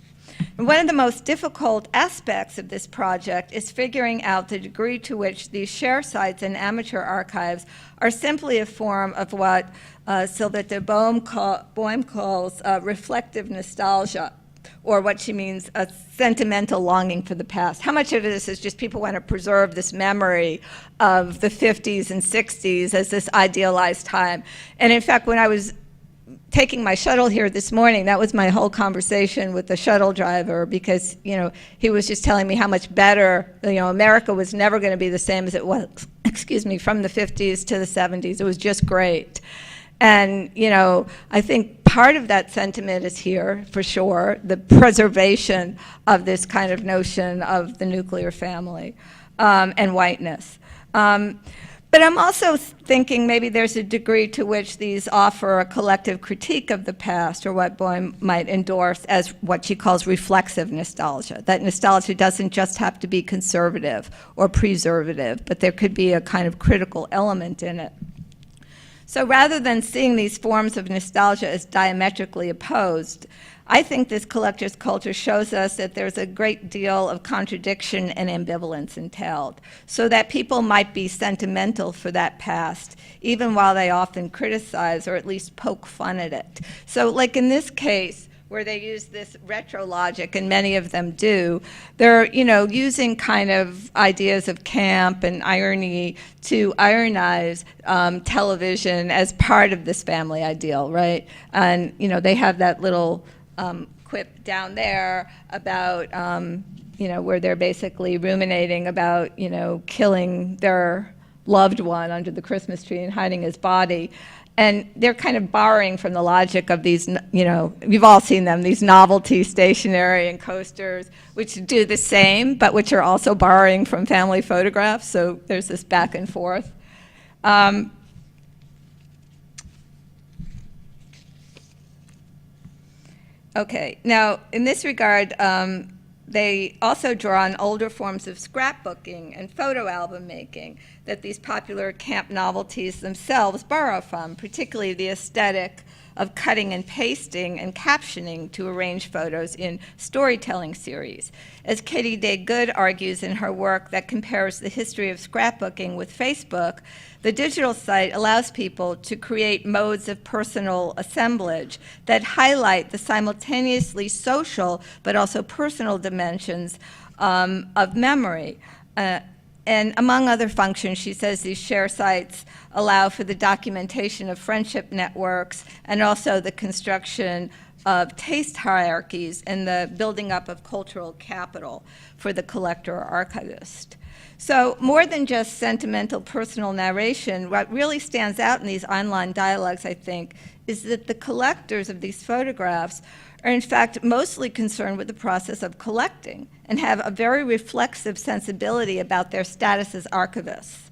Speaker 1: And one of the most difficult aspects of this project is figuring out the degree to which these share sites and amateur archives are simply a form of what Sylvette Bohm calls reflective nostalgia, or what she means a sentimental longing for the past. How much of this is just people want to preserve this memory of the 50s and 60s as this idealized time? And in fact, when I was taking my shuttle here this morning, that was my whole conversation with the shuttle driver, because he was just telling me how much better, America was never going to be the same as it was, from the 50s to the 70s. It was just great. And I think part of that sentiment is here, for sure, the preservation of this kind of notion of the nuclear family and whiteness. But I'm also thinking maybe there's a degree to which these offer a collective critique of the past, or what Bohm might endorse as what she calls reflexive nostalgia. That nostalgia doesn't just have to be conservative or preservative, but there could be a kind of critical element in it. So rather than seeing these forms of nostalgia as diametrically opposed, I think this collector's culture shows us that there's a great deal of contradiction and ambivalence entailed, so that people might be sentimental for that past, even while they often criticize or at least poke fun at it. So like in this case, where they use this retro logic, and many of them do, they're using kind of ideas of camp and irony to ironize television as part of this family ideal, right? And they have that little quip down there about, where they're basically ruminating about, killing their loved one under the Christmas tree and hiding his body. And they're kind of borrowing from the logic of these, you've all seen them, these novelty stationery and coasters, which do the same, but which are also borrowing from family photographs. So there's this back and forth. Okay, now in this regard, they also draw on older forms of scrapbooking and photo album making that these popular camp novelties themselves borrow from, particularly the aesthetic of cutting and pasting and captioning to arrange photos in storytelling series. As Katie Day Good argues in her work that compares the history of scrapbooking with Facebook, the digital site allows people to create modes of personal assemblage that highlight the simultaneously social but also personal dimensions of memory. And among other functions, she says these share sites allow for the documentation of friendship networks and also the construction of taste hierarchies and the building up of cultural capital for the collector or archivist. So more than just sentimental personal narration, what really stands out in these online dialogues, I think, is that the collectors of these photographs are in fact mostly concerned with the process of collecting and have a very reflexive sensibility about their status as archivists.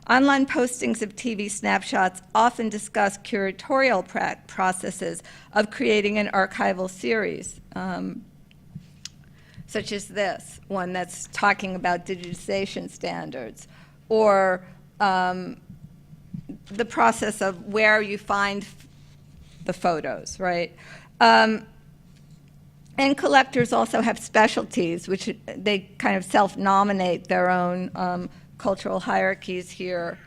Speaker 1: Online postings of TV snapshots often discuss curatorial processes of creating an archival series, such as this, one that's talking about digitization standards, or the process of where you find the photos, right? And collectors also have specialties, which they kind of self-nominate their own cultural hierarchies here.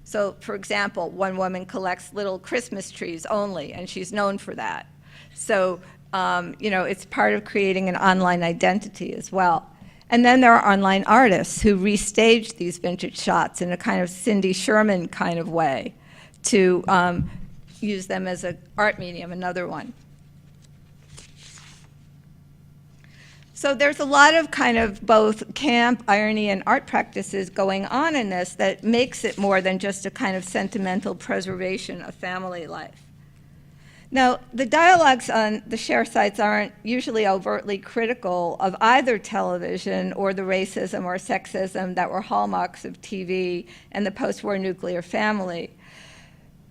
Speaker 1: So, for example, one woman collects little Christmas trees only, and she's known for that. So, it's part of creating an online identity as well. And then there are online artists who restage these vintage shots in a kind of Cindy Sherman kind of way to use them as an art medium, another one. So there's a lot of kind of both camp, irony, and art practices going on in this that makes it more than just a kind of sentimental preservation of family life. Now, the dialogues on the share sites aren't usually overtly critical of either television or the racism or sexism that were hallmarks of TV and the post-war nuclear family.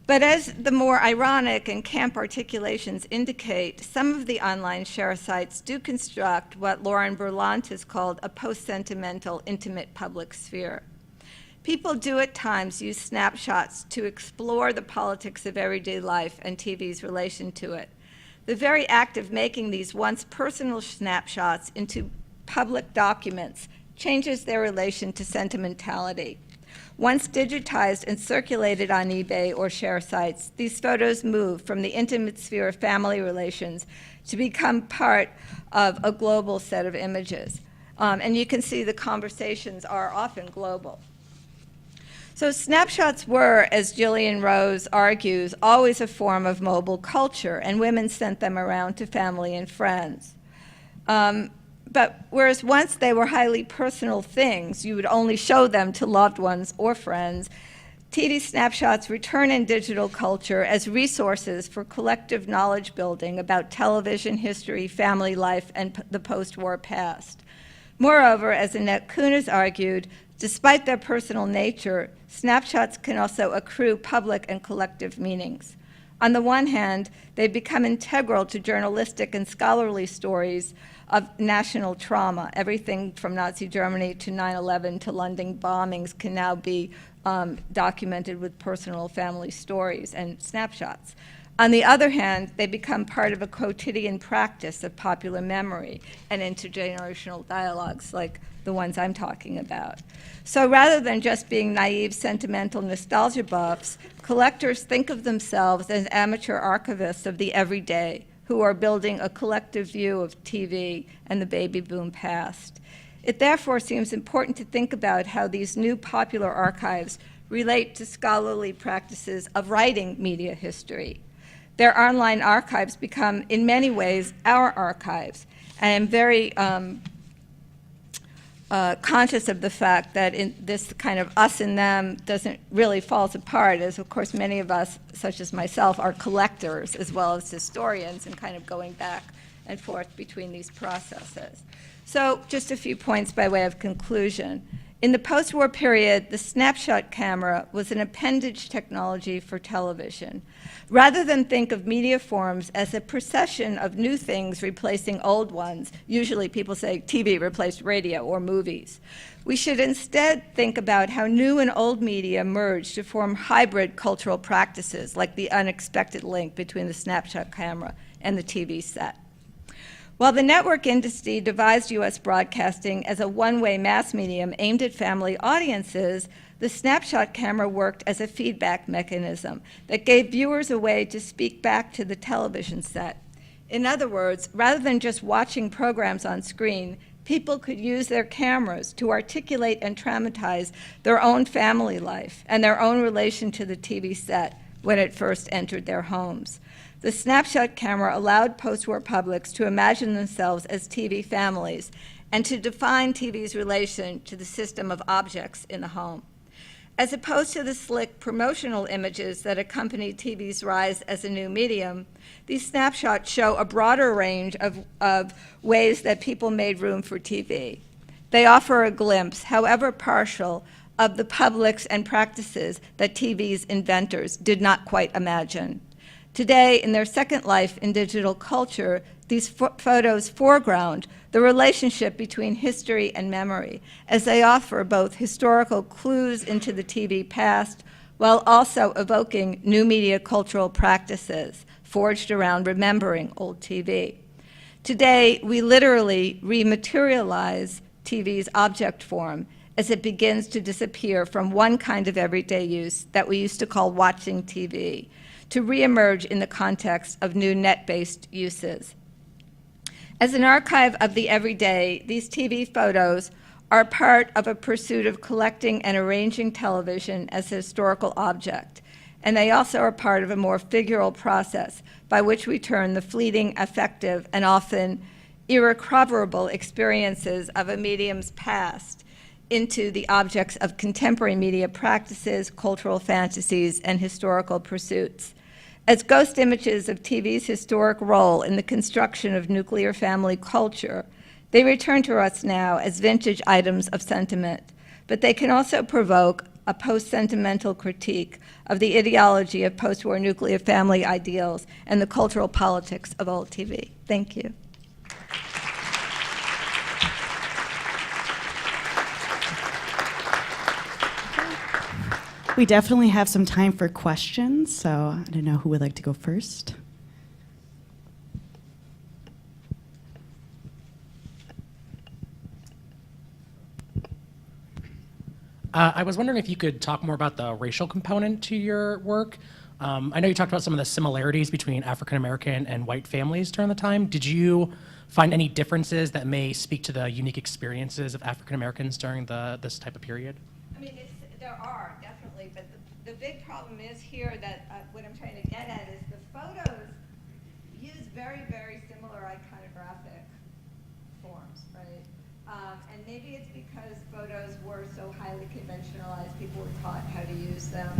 Speaker 1: But as the more ironic and camp articulations indicate, some of the online share sites do construct what Lauren Berlant has called a post-sentimental, intimate public sphere. People do at times use snapshots to explore the politics of everyday life and TV's relation to it. The very act of making these once personal snapshots into public documents changes their relation to sentimentality. Once digitized and circulated on eBay or share sites, these photos move from the intimate sphere of family relations to become part of a global set of images. And you can see the conversations are often global. So snapshots were, as Gillian Rose argues, always a form of mobile culture, and women sent them around to family and friends. But whereas once they were highly personal things, you would only show them to loved ones or friends, TV snapshots return in digital culture as resources for collective knowledge building about television history, family life, and the post-war past. Moreover, as Annette Kuhn has argued, despite their personal nature, snapshots can also accrue public and collective meanings. On the one hand, they become integral to journalistic and scholarly stories of national trauma. Everything from Nazi Germany to 9/11 to London bombings can now be documented with personal family stories and snapshots. On the other hand, they become part of a quotidian practice of popular memory and intergenerational dialogues like the ones I'm talking about. So rather than just being naive, sentimental nostalgia buffs, collectors think of themselves as amateur archivists of the everyday who are building a collective view of TV and the baby boom past. It therefore seems important to think about how these new popular archives relate to scholarly practices of writing media history. Their online archives become, in many ways, our archives. And I'm very conscious of the fact that in this kind of us and them doesn't really falls apart, as of course many of us, such as myself, are collectors as well as historians and kind of going back and forth between these processes. So just a few points by way of conclusion. In the post-war period, the snapshot camera was an appendage technology for television. Rather than think of media forms as a procession of new things replacing old ones, usually people say TV replaced radio or movies, we should instead think about how new and old media merge to form hybrid cultural practices, like the unexpected link between the snapshot camera and the TV set. While the network industry devised U.S. broadcasting as a one-way mass medium aimed at family audiences, the snapshot camera worked as a feedback mechanism that gave viewers a way to speak back to the television set. In other words, rather than just watching programs on screen, people could use their cameras to articulate and dramatize their own family life and their own relation to the TV set when it first entered their homes. The snapshot camera allowed post-war publics to imagine themselves as TV families and to define TV's relation to the system of objects in the home. As opposed to the slick promotional images that accompanied TV's rise as a new medium, these snapshots show a broader range of ways that people made room for TV. They offer a glimpse, however partial, of the publics and practices that TV's inventors did not quite imagine. Today, in their second life in digital culture, these photos foreground the relationship between history and memory, as they offer both historical clues into the TV past, while also evoking new media cultural practices forged around remembering old TV. Today, we literally rematerialize TV's object form as it begins to disappear from one kind of everyday use that we used to call watching TV, to reemerge in the context of new net-based uses. As an archive of the everyday, these TV photos are part of a pursuit of collecting and arranging television as a historical object, and they also are part of a more figural process by which we turn the fleeting, affective, and often irrecoverable experiences of a medium's past into the objects of contemporary media practices, cultural fantasies, and historical pursuits. As ghost images of TV's historic role in the construction of nuclear family culture, they return to us now as vintage items of sentiment, but they can also provoke a post-sentimental critique of the ideology of post-war nuclear family ideals and the cultural politics of old TV. Thank you.
Speaker 3: We definitely have some time for questions, so I don't know who would like to go first.
Speaker 7: I was wondering if you could talk more about the racial component to your work. I know you talked about some of the similarities between African American and white families during the time. Did you find any differences that may speak to the unique experiences of African Americans during this type of period?
Speaker 1: I mean, there are, definitely, but the big problem is here that what I'm trying to get at is the photos use very, very similar iconographic forms, right? And maybe it's because photos were so highly conventionalized, people were taught how to use them.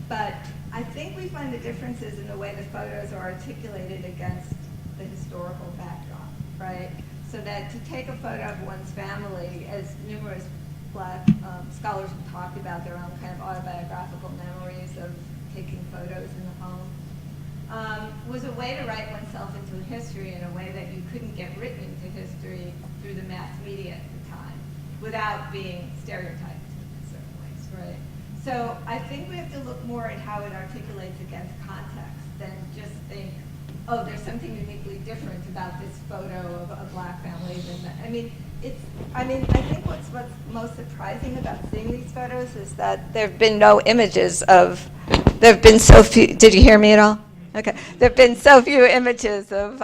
Speaker 1: But I think we find the differences in the way the photos are articulated against the historical backdrop, right? So that to take a photo of one's family, as numerous Black scholars have talked about their own kind of autobiographical memories of taking photos in the home, was a way to write oneself into history in a way that you couldn't get written into history through the mass media at the time without being stereotyped in certain ways, right? So I think we have to look more at how it articulates against context than just think, oh, there's something uniquely different about this photo of a Black family than that. I think what's most surprising about seeing these photos is that there have been no images of, there have been so few, did you hear me at all? Okay. There have been so few images of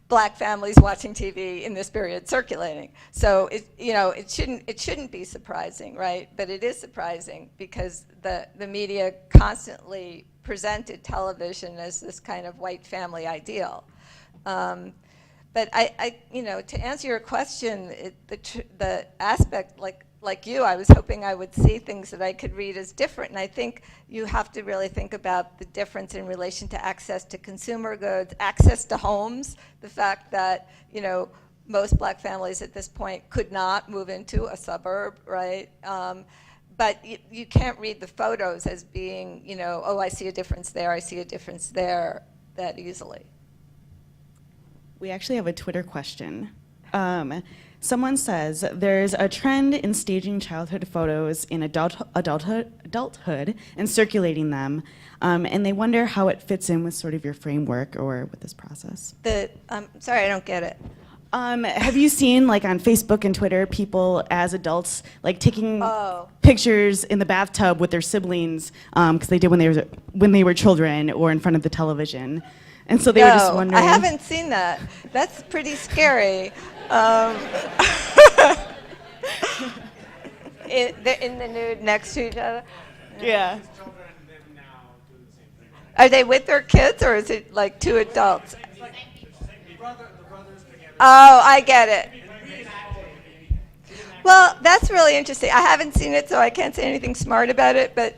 Speaker 1: Black families watching TV in this period circulating. So it shouldn't be surprising, right? But it is surprising because the media constantly presented television as this kind of white family ideal. But to answer your question, the aspect, like you, I was hoping I would see things that I could read as different. And I think you have to really think about the difference in relation to access to consumer goods, access to homes, the fact that, most Black families at this point could not move into a suburb, right? But you can't read the photos as being, oh, I see a difference there, I see a difference there, that easily.
Speaker 3: We actually have a Twitter question. Someone says, there's a trend in staging childhood photos in adulthood and circulating them, and they wonder how it fits in with sort of your framework or with this process.
Speaker 1: Sorry, I don't get it.
Speaker 3: Have you seen, like on Facebook and Twitter, people as adults like taking pictures in the bathtub with their siblings because they did when they were children or in front of the television? And so they were just wondering.
Speaker 1: I haven't seen that. That's pretty scary. In the nude next to each other.
Speaker 3: Yeah.
Speaker 1: Are they with their kids or is it like two adults? Oh, I get it. Well, that's really interesting. I haven't seen it, so I can't say anything smart about it. But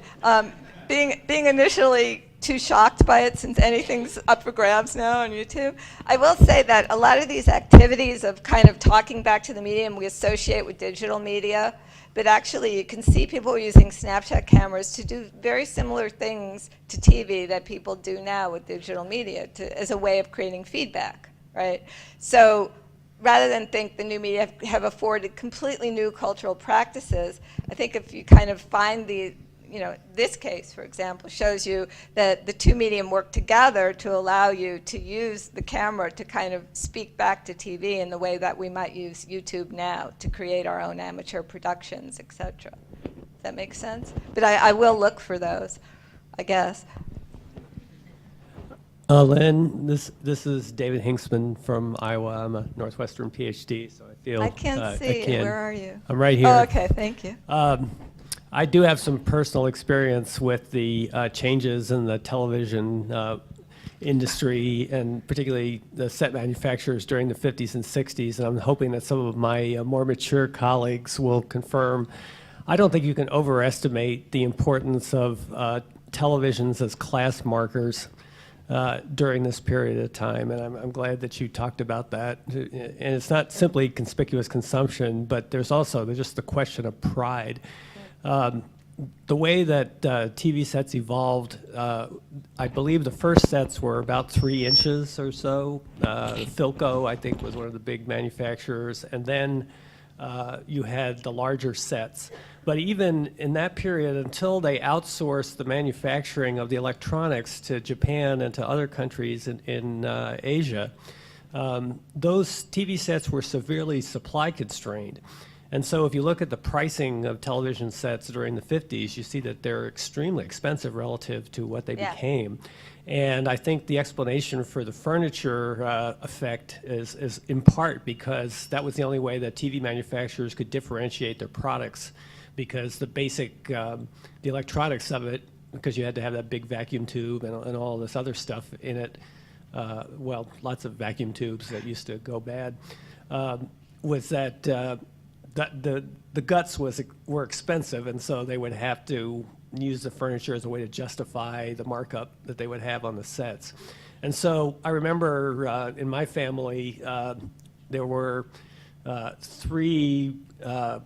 Speaker 1: being initially too shocked by it, since anything's up for grabs now on YouTube, I will say that a lot of these activities of kind of talking back to the medium we associate with digital media, but actually you can see people using snapshot cameras to do very similar things to TV that people do now with digital media as a way of creating feedback, right? So rather than think the new media have afforded completely new cultural practices, I think if you kind of find this case, for example, shows you that the two medium work together to allow you to use the camera to kind of speak back to TV in the way that we might use YouTube now to create our own amateur productions, etc. Does that make sense? But I will look for those, I guess.
Speaker 8: Lynn, this is David Hinksman from Iowa. I'm a Northwestern PhD, so I feel
Speaker 1: I can't see. Where are you?
Speaker 8: I'm right here.
Speaker 1: Oh, okay, thank you.
Speaker 8: I do have some personal experience with the changes in the television industry, and particularly the set manufacturers during the 50s and 60s, and I'm hoping that some of my more mature colleagues will confirm. I don't think you can overestimate the importance of televisions as class markers. during this period of time, and I'm glad that you talked about that. And it's not simply conspicuous consumption, but there's just the question of pride. The way that TV sets evolved, I believe the first sets were about 3 inches or so. Philco, I think, was one of the big manufacturers, and then you had the larger sets. But even in that period, until they outsourced the manufacturing of the electronics to Japan and to other countries in Asia, those TV sets were severely supply constrained. And so if you look at the pricing of television sets during the 50s, you see that they're extremely expensive relative to what they became. And I think the explanation for the furniture effect is in part because that was the only way that TV manufacturers could differentiate their products, because the basic, the electronics of it, because you had to have that big vacuum tube and all this other stuff in it, well, lots of vacuum tubes that used to go bad, was that the guts were expensive, and so they would have to use the furniture as a way to justify the markup that they would have on the sets. And so I remember in my family, there were 3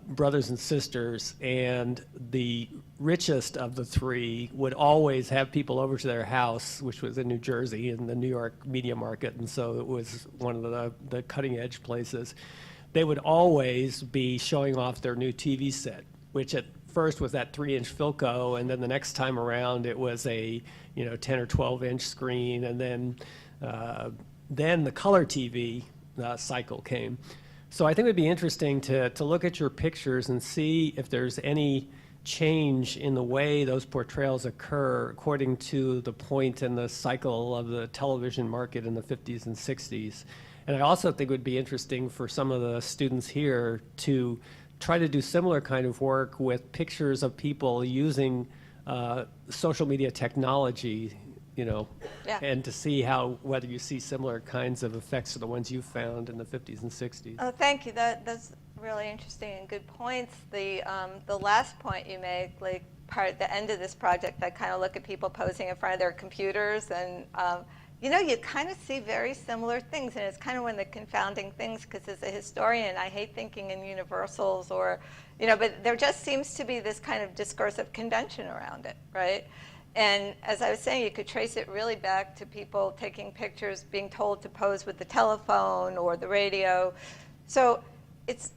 Speaker 8: brothers and sisters, and the richest of the 3 would always have people over to their house, which was in New Jersey in the New York media market, and so it was one of the cutting edge places. They would always be showing off their new TV set, which at first was that 3-inch Philco, and then the next time around it was a 10 or 12-inch screen, and then the color TV cycle came. So I think it would be interesting to look at your pictures and see if there's any change in the way those portrayals occur according to the point in the cycle of the television market in the 50s and 60s. And I also think it would be interesting for some of the students here to try to do similar kind of work with pictures of people using social media technology, and to see whether you see similar kinds of effects to the ones you found in the 50s and 60s.
Speaker 1: Oh, thank you. That's really interesting and good points. The last point you make, like the end of this project, I kind of look at people posing in front of their computers, and you kind of see very similar things, and it's kind of one of the confounding things, because as a historian, I hate thinking in universals but there just seems to be this kind of discursive convention around it, right? And as I was saying, you could trace it really back to people taking pictures, being told to pose with the telephone or the radio. So it's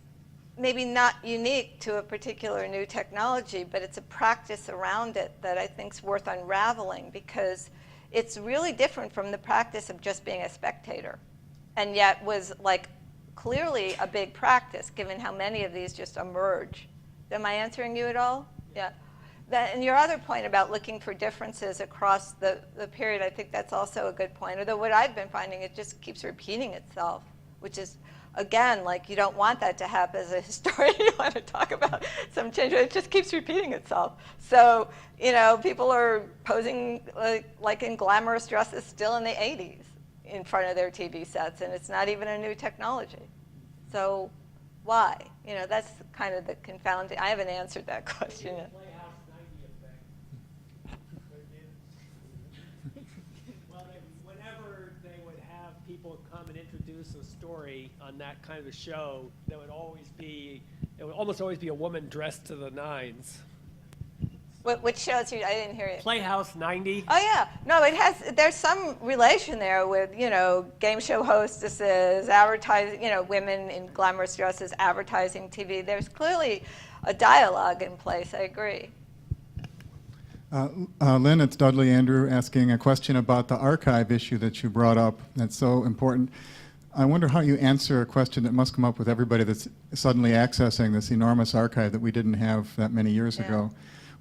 Speaker 1: maybe not unique to a particular new technology, but it's a practice around it that I think is worth unraveling, because it's really different from the practice of just being a spectator, and yet was clearly a big practice given how many of these just emerge. Am I answering you at all? Yeah. And your other point about looking for differences across the period, I think that's also a good point. Although what I've been finding, it just keeps repeating itself, which is, again, you don't want that to happen as a historian. You want to talk about some change, but it just keeps repeating itself. So, people are posing like in glamorous dresses still in the 80s in front of their TV sets, and it's not even a new technology. So why? That's kind of the confounding. I haven't answered that question yet.
Speaker 8: People come and introduce a story on that kind of a show, it would almost always be a woman dressed to the nines.
Speaker 1: Which shows you? I didn't hear you.
Speaker 8: Playhouse 90.
Speaker 1: Oh yeah, no, there's some relation there with game show hostesses, advertising, women in glamorous dresses, advertising TV. There's clearly a dialogue in place. I agree.
Speaker 9: Lynn, it's Dudley Andrew asking a question about the archive issue that you brought up. That's so important. I wonder how you answer a question that must come up with everybody that's suddenly accessing this enormous archive that we didn't have that many years ago.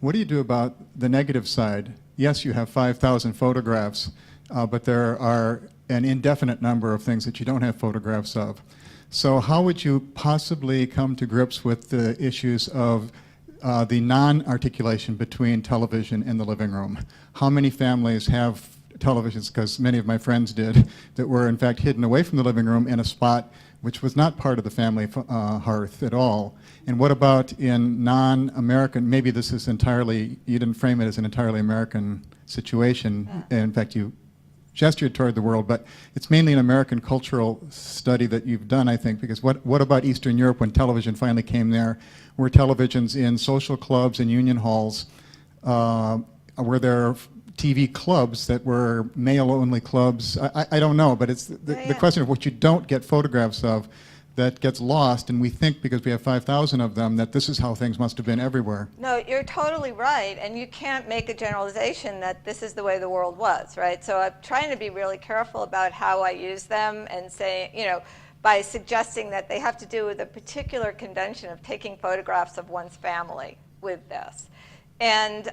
Speaker 9: What do you do about the negative side? Yes, you have 5,000 photographs, but there are an indefinite number of things that you don't have photographs of. So how would you possibly come to grips with the issues of the non-articulation between television and the living room? How many families have televisions, because many of my friends did, that were in fact hidden away from the living room in a spot which was not part of the family hearth at all? And what about in non-American, maybe this is entirely, you didn't frame it as an entirely American situation. In fact, you gestured toward the world, but it's mainly an American cultural study that you've done, I think, because what about Eastern Europe when television finally came there? Were televisions in social clubs and union halls? Were there TV clubs that were male-only clubs? I don't know, but it's the question of what you don't get photographs of that gets lost, and we think because we have 5,000 of them that this is how things must have been everywhere.
Speaker 1: No, you're totally right, and you can't make a generalization that this is the way the world was, right? So I'm trying to be really careful about how I use them and say, you know, by suggesting that they have to do with a particular convention of taking photographs of one's family with this. And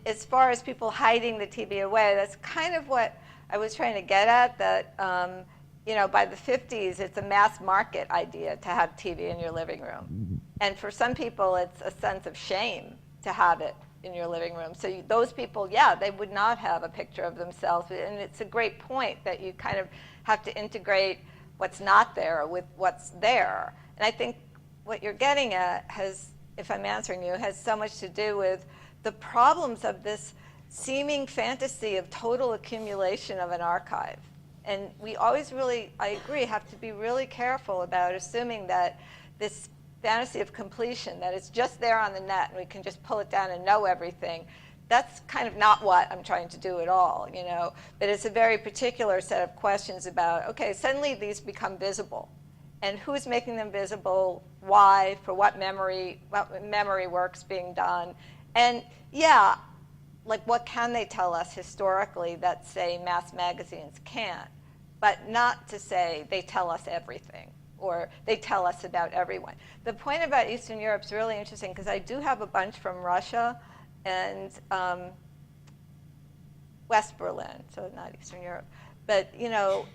Speaker 1: as far as people hiding the TV away, that's kind of what I was trying to get at, that you know, by the 50s, it's a mass market idea to have TV in your living room. And for some people, it's a sense of shame to have it in your living room. So those people, yeah, they would not have a picture of themselves. And it's a great point that you kind of have to integrate what's not there with what's there. And I think what you're getting at has, if I'm answering you, has so much to do with the problems of this seeming fantasy of total accumulation of an archive. And we always really, I agree, have to be really careful about assuming that this fantasy of completion, that it's just there on the net and we can just pull it down and know everything, that's kind of not what I'm trying to do at all, you know. But it's a very particular set of questions about, okay, suddenly these become visible. And who's making them visible, why, for what memory work's being done. And yeah, like what can they tell us historically that, say, mass magazines can't, but not to say they tell us everything or they tell us about everyone. The point about Eastern Europe is really interesting because I do have a bunch from Russia and West Berlin, so not Eastern Europe. But, you know,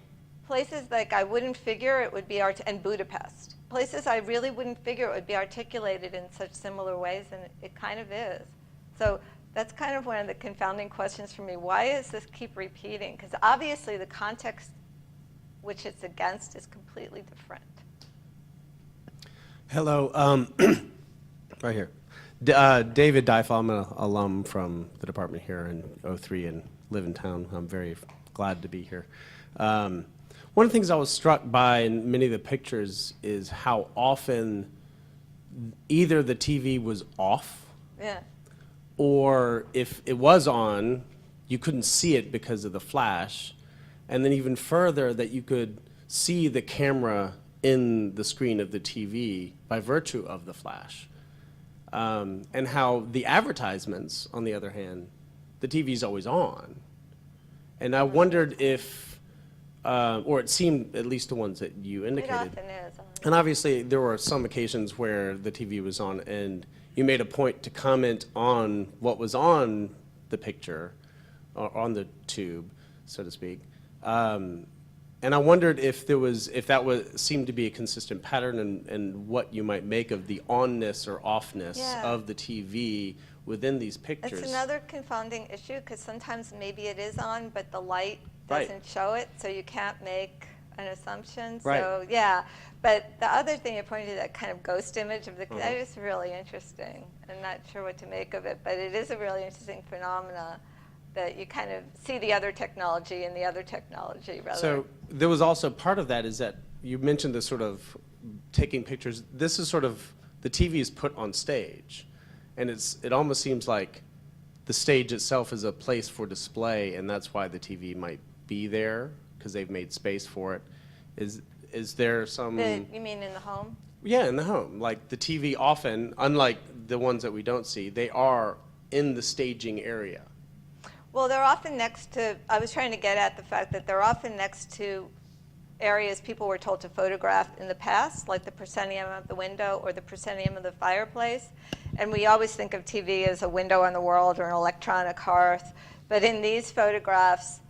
Speaker 1: places like I wouldn't figure it would be, and Budapest, places I really wouldn't figure it would be articulated in such similar ways, and it kind of is. So that's kind of one of the confounding questions for me. Why does this keep repeating? Because obviously the context which it's against is completely different.
Speaker 10: Hello, right here. David Dyfel, I'm an alum from the department here in 03 and live in town. I'm very glad to be here. One of the things I was struck by in many of the pictures is how often either the TV was off,
Speaker 1: Yeah.
Speaker 10: or if it was on, you couldn't see it because of the flash. And then even further, that you could see the camera in the screen of the TV by virtue of the flash. And how the advertisements, on the other hand, the TV's always on. And I wondered if, or it seemed, at least the ones that you indicated.
Speaker 1: It often is.
Speaker 10: And obviously, there were some occasions where the TV was on, and you made a point to comment on what was on the picture, or on the tube, so to speak. And I wondered if that seemed to be a consistent pattern, and what you might make of the onness or offness of the TV within these pictures.
Speaker 1: It's another confounding issue because sometimes maybe it is on, but the light doesn't show it, so you can't make an assumption.
Speaker 10: Right.
Speaker 1: So yeah, but the other thing you pointed to, that kind of ghost image of the, that is really interesting. I'm not sure what to make of it, but it is a really interesting phenomena that you kind of see the other technology and the other technology rather.
Speaker 10: So there was also part of that is that you mentioned the sort of taking pictures. This is sort of, the TV is put on stage, and it almost seems like the stage itself is a place for display, and that's why the TV might be there, because they've made space for it. Is there some...
Speaker 1: You mean in the home?
Speaker 10: Yeah, in the home. Like the TV often, unlike the ones that we don't see, they are in the staging area.
Speaker 1: Well, they're often next to, I was trying to get at the fact that they're often next to areas people were told to photograph in the past, like the proscenium of the window or the proscenium of the fireplace. And we always think of TV as a window on the world or an electronic hearth. But in these photographs,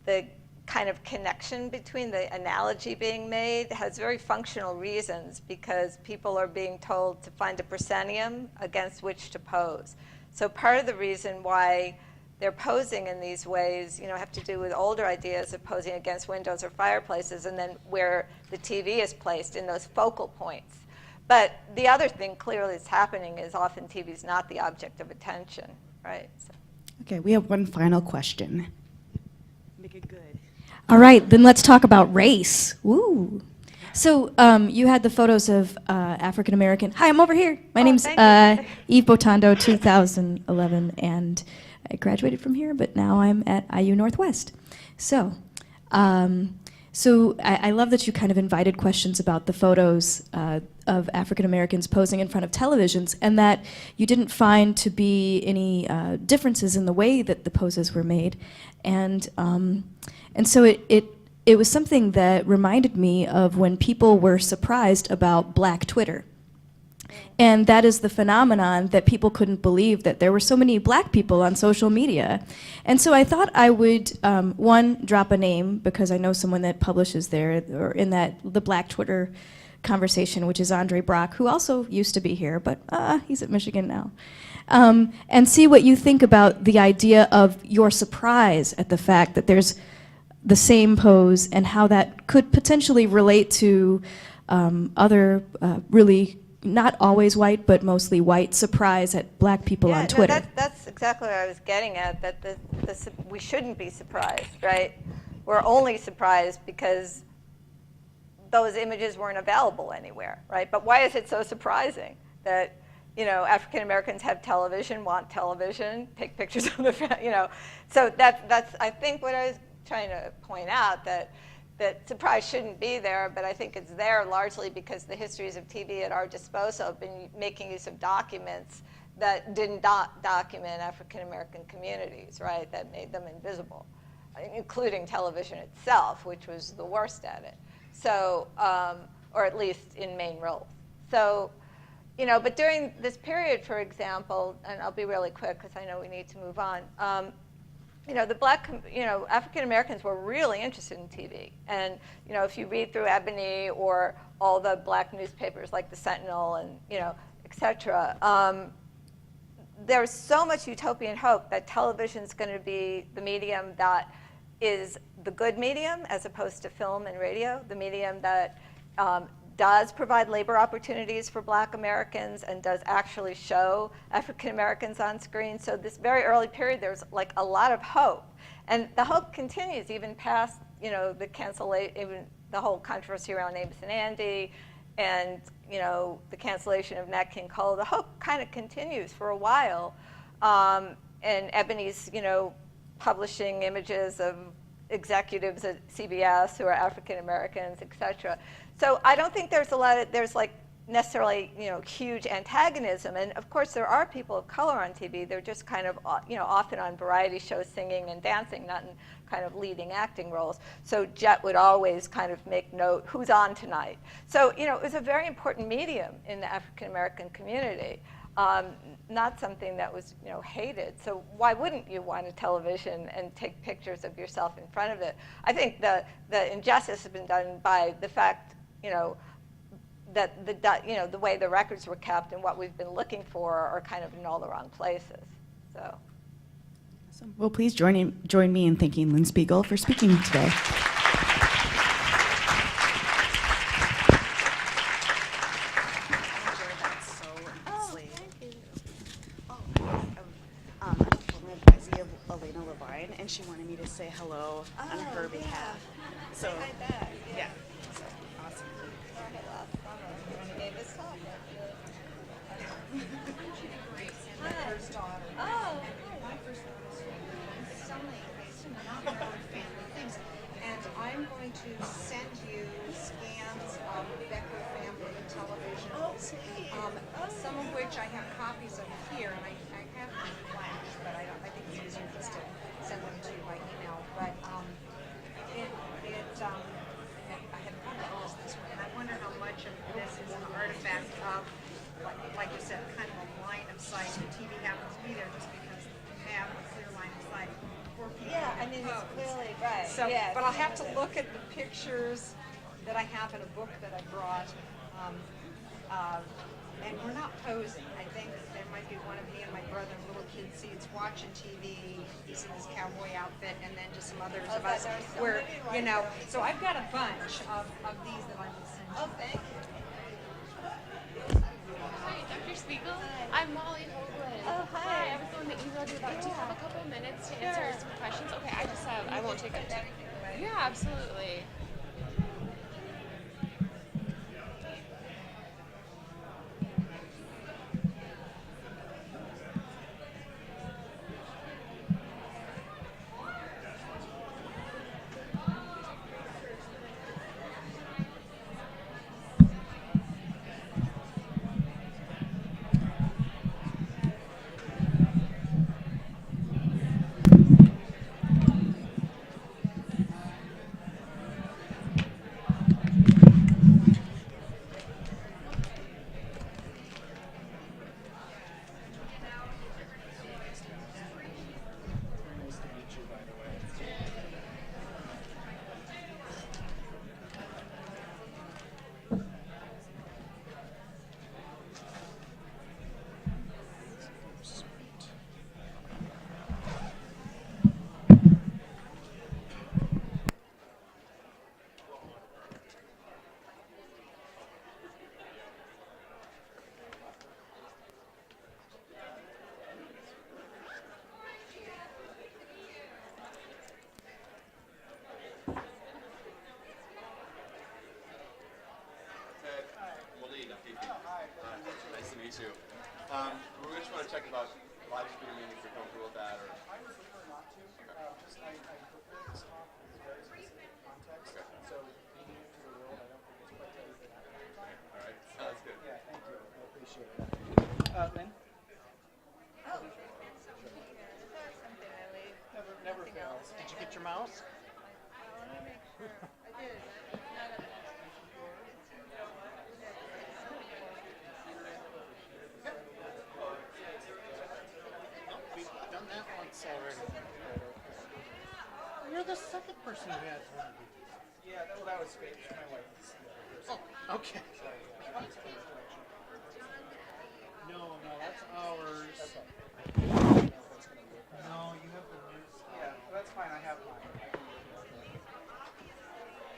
Speaker 1: the kind of connection between the analogy being made has very functional reasons, because people are being told to find a proscenium against which to pose. So part of the reason why they're posing in these ways, you know, have to do with older ideas of posing against windows or fireplaces, and then where the TV is placed in those focal points. But the other thing clearly that's happening is often TV is not the object of attention, right? So.
Speaker 3: Okay, we have one final question. make it good.
Speaker 11: All right, then let's talk about race. Woo. So you had the photos of African American. Hi, I'm over here. My name's
Speaker 1: thank
Speaker 11: Eve Botando, 2011, and I graduated from here, but now I'm at IU Northwest. So, I love that you kind of invited questions about the photos of African Americans posing in front of televisions, and that you didn't find to be any differences in the way that the poses were made, and so it was something that reminded me of when people were surprised about Black Twitter. And that is the phenomenon that people couldn't believe that there were so many Black people on social media. And so I thought I would, one, drop a name, because I know someone that publishes there, or in the Black Twitter conversation, which is Andre Brock, who also used to be here, but he's at Michigan now. And see what you think about the idea of your surprise at the fact that there's the same pose, and how that could potentially relate to other really not always white, but mostly white surprise at Black people on Twitter.
Speaker 1: No, that's exactly what I was getting at, that we shouldn't be surprised, right? We're only surprised because those images weren't available anywhere, right? But why is it so surprising that, African Americans have television, want television, take pictures of the, so that's I think what I was trying to point out, that surprise shouldn't be there, but I think it's there largely because the histories of TV at our disposal have been making use of documents that didn't document African American communities, right? That made them invisible, including television itself, which was the worst at it. So, or at least in main roles. So, but during this period, for example, and I'll be really quick because I know we need to move on. The African Americans were really interested in TV. And, if you read through Ebony or all the Black newspapers like the Sentinel and, et cetera, there's so much utopian hope that television is going to be the medium that is the good medium as opposed to film and radio, the medium that does provide labor opportunities for Black Americans and does actually show African Americans on screen. So this very early period, there's like a lot of hope. And the hope continues even past, the cancellation, even the whole controversy around Amos and Andy and, the cancellation of Nat King Cole. The hope kind of continues for a while. And Ebony's, publishing images of executives at CBS who are African Americans, et cetera. So I don't think there's necessarily, huge antagonism. And of course, there are people of color on TV. They're just kind of, often on variety shows singing and dancing, not in kind of leading acting roles. So Jet would always kind of make note, who's on tonight? So, it was a very important medium in the African American community. Not something that was, hated. So why wouldn't you want a television and take pictures of yourself in front of it? I think the injustice has been done by the fact, that the way the records were kept and what we've been looking for are kind of in all the wrong places. So.
Speaker 3: Awesome. Well, please join me in thanking Lynn Spigel for speaking today. And she wanted me to say hello on her behalf. So, yeah. So, awesome.
Speaker 12: And I'm going to send you scans of Becker family televisions, some of which I have copies of here, and I have them in flash, but I think it's easier just to send them to you by email. But I had thought this way, and I wonder how much of this is an artifact of, like you said, kind of a line of sight. The TV happens to be there just because they have a clear line of sight for people.
Speaker 1: Yeah, I mean, it's clearly right.
Speaker 12: So,
Speaker 1: yeah,
Speaker 12: but I'll have to look at the pictures that I have in a book that I brought. And we're not posing. I think there might be one of me and my brother in little kid seats watching TV. He's in his cowboy outfit, and then just some others of us. Where, so I've got a bunch of these that I will send you.
Speaker 1: Oh, thank you.
Speaker 13: Hi, Dr. Spigel. I'm Molly Hoagland.
Speaker 1: Oh, hi.
Speaker 13: I was the one that emailed you about. Do you have a couple minutes to answer some questions? Okay, I won't take up too absolutely.
Speaker 2: Nice to meet you. We just want to check about live streaming, if you're comfortable with that, or... I would prefer not to. Just I prefer this talk in a very specific context. So being new to the world, I don't think it's quite ready for that kind of talk. All right, sounds good. Yeah, thank you. I appreciate that. Lynn? Never fails. Did you get your mouse? I did. We've done that once already. You're the second person who has one of these. Yeah, that was fake. My wife. Oh, okay. No, that's ours. That's all. No, you have the new stuff. Yeah, that's fine. I have mine.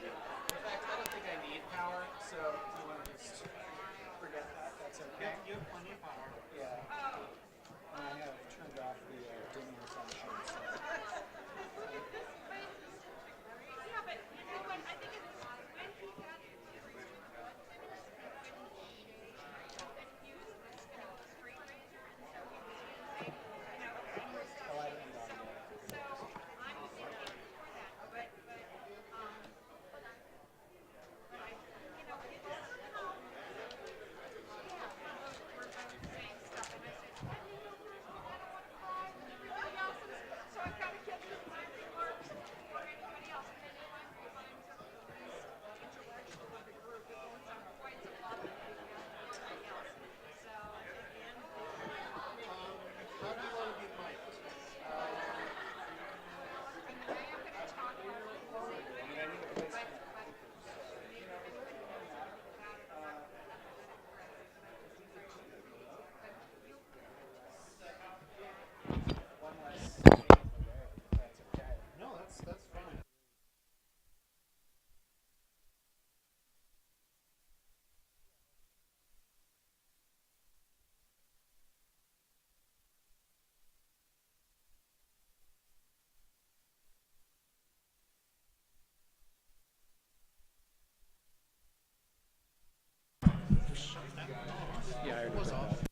Speaker 2: In fact, I don't think I need power, so if you want to just forget that, that's okay. You have plenty of power. Yeah. And I have turned off the dimming function. So. Yeah, I already took that.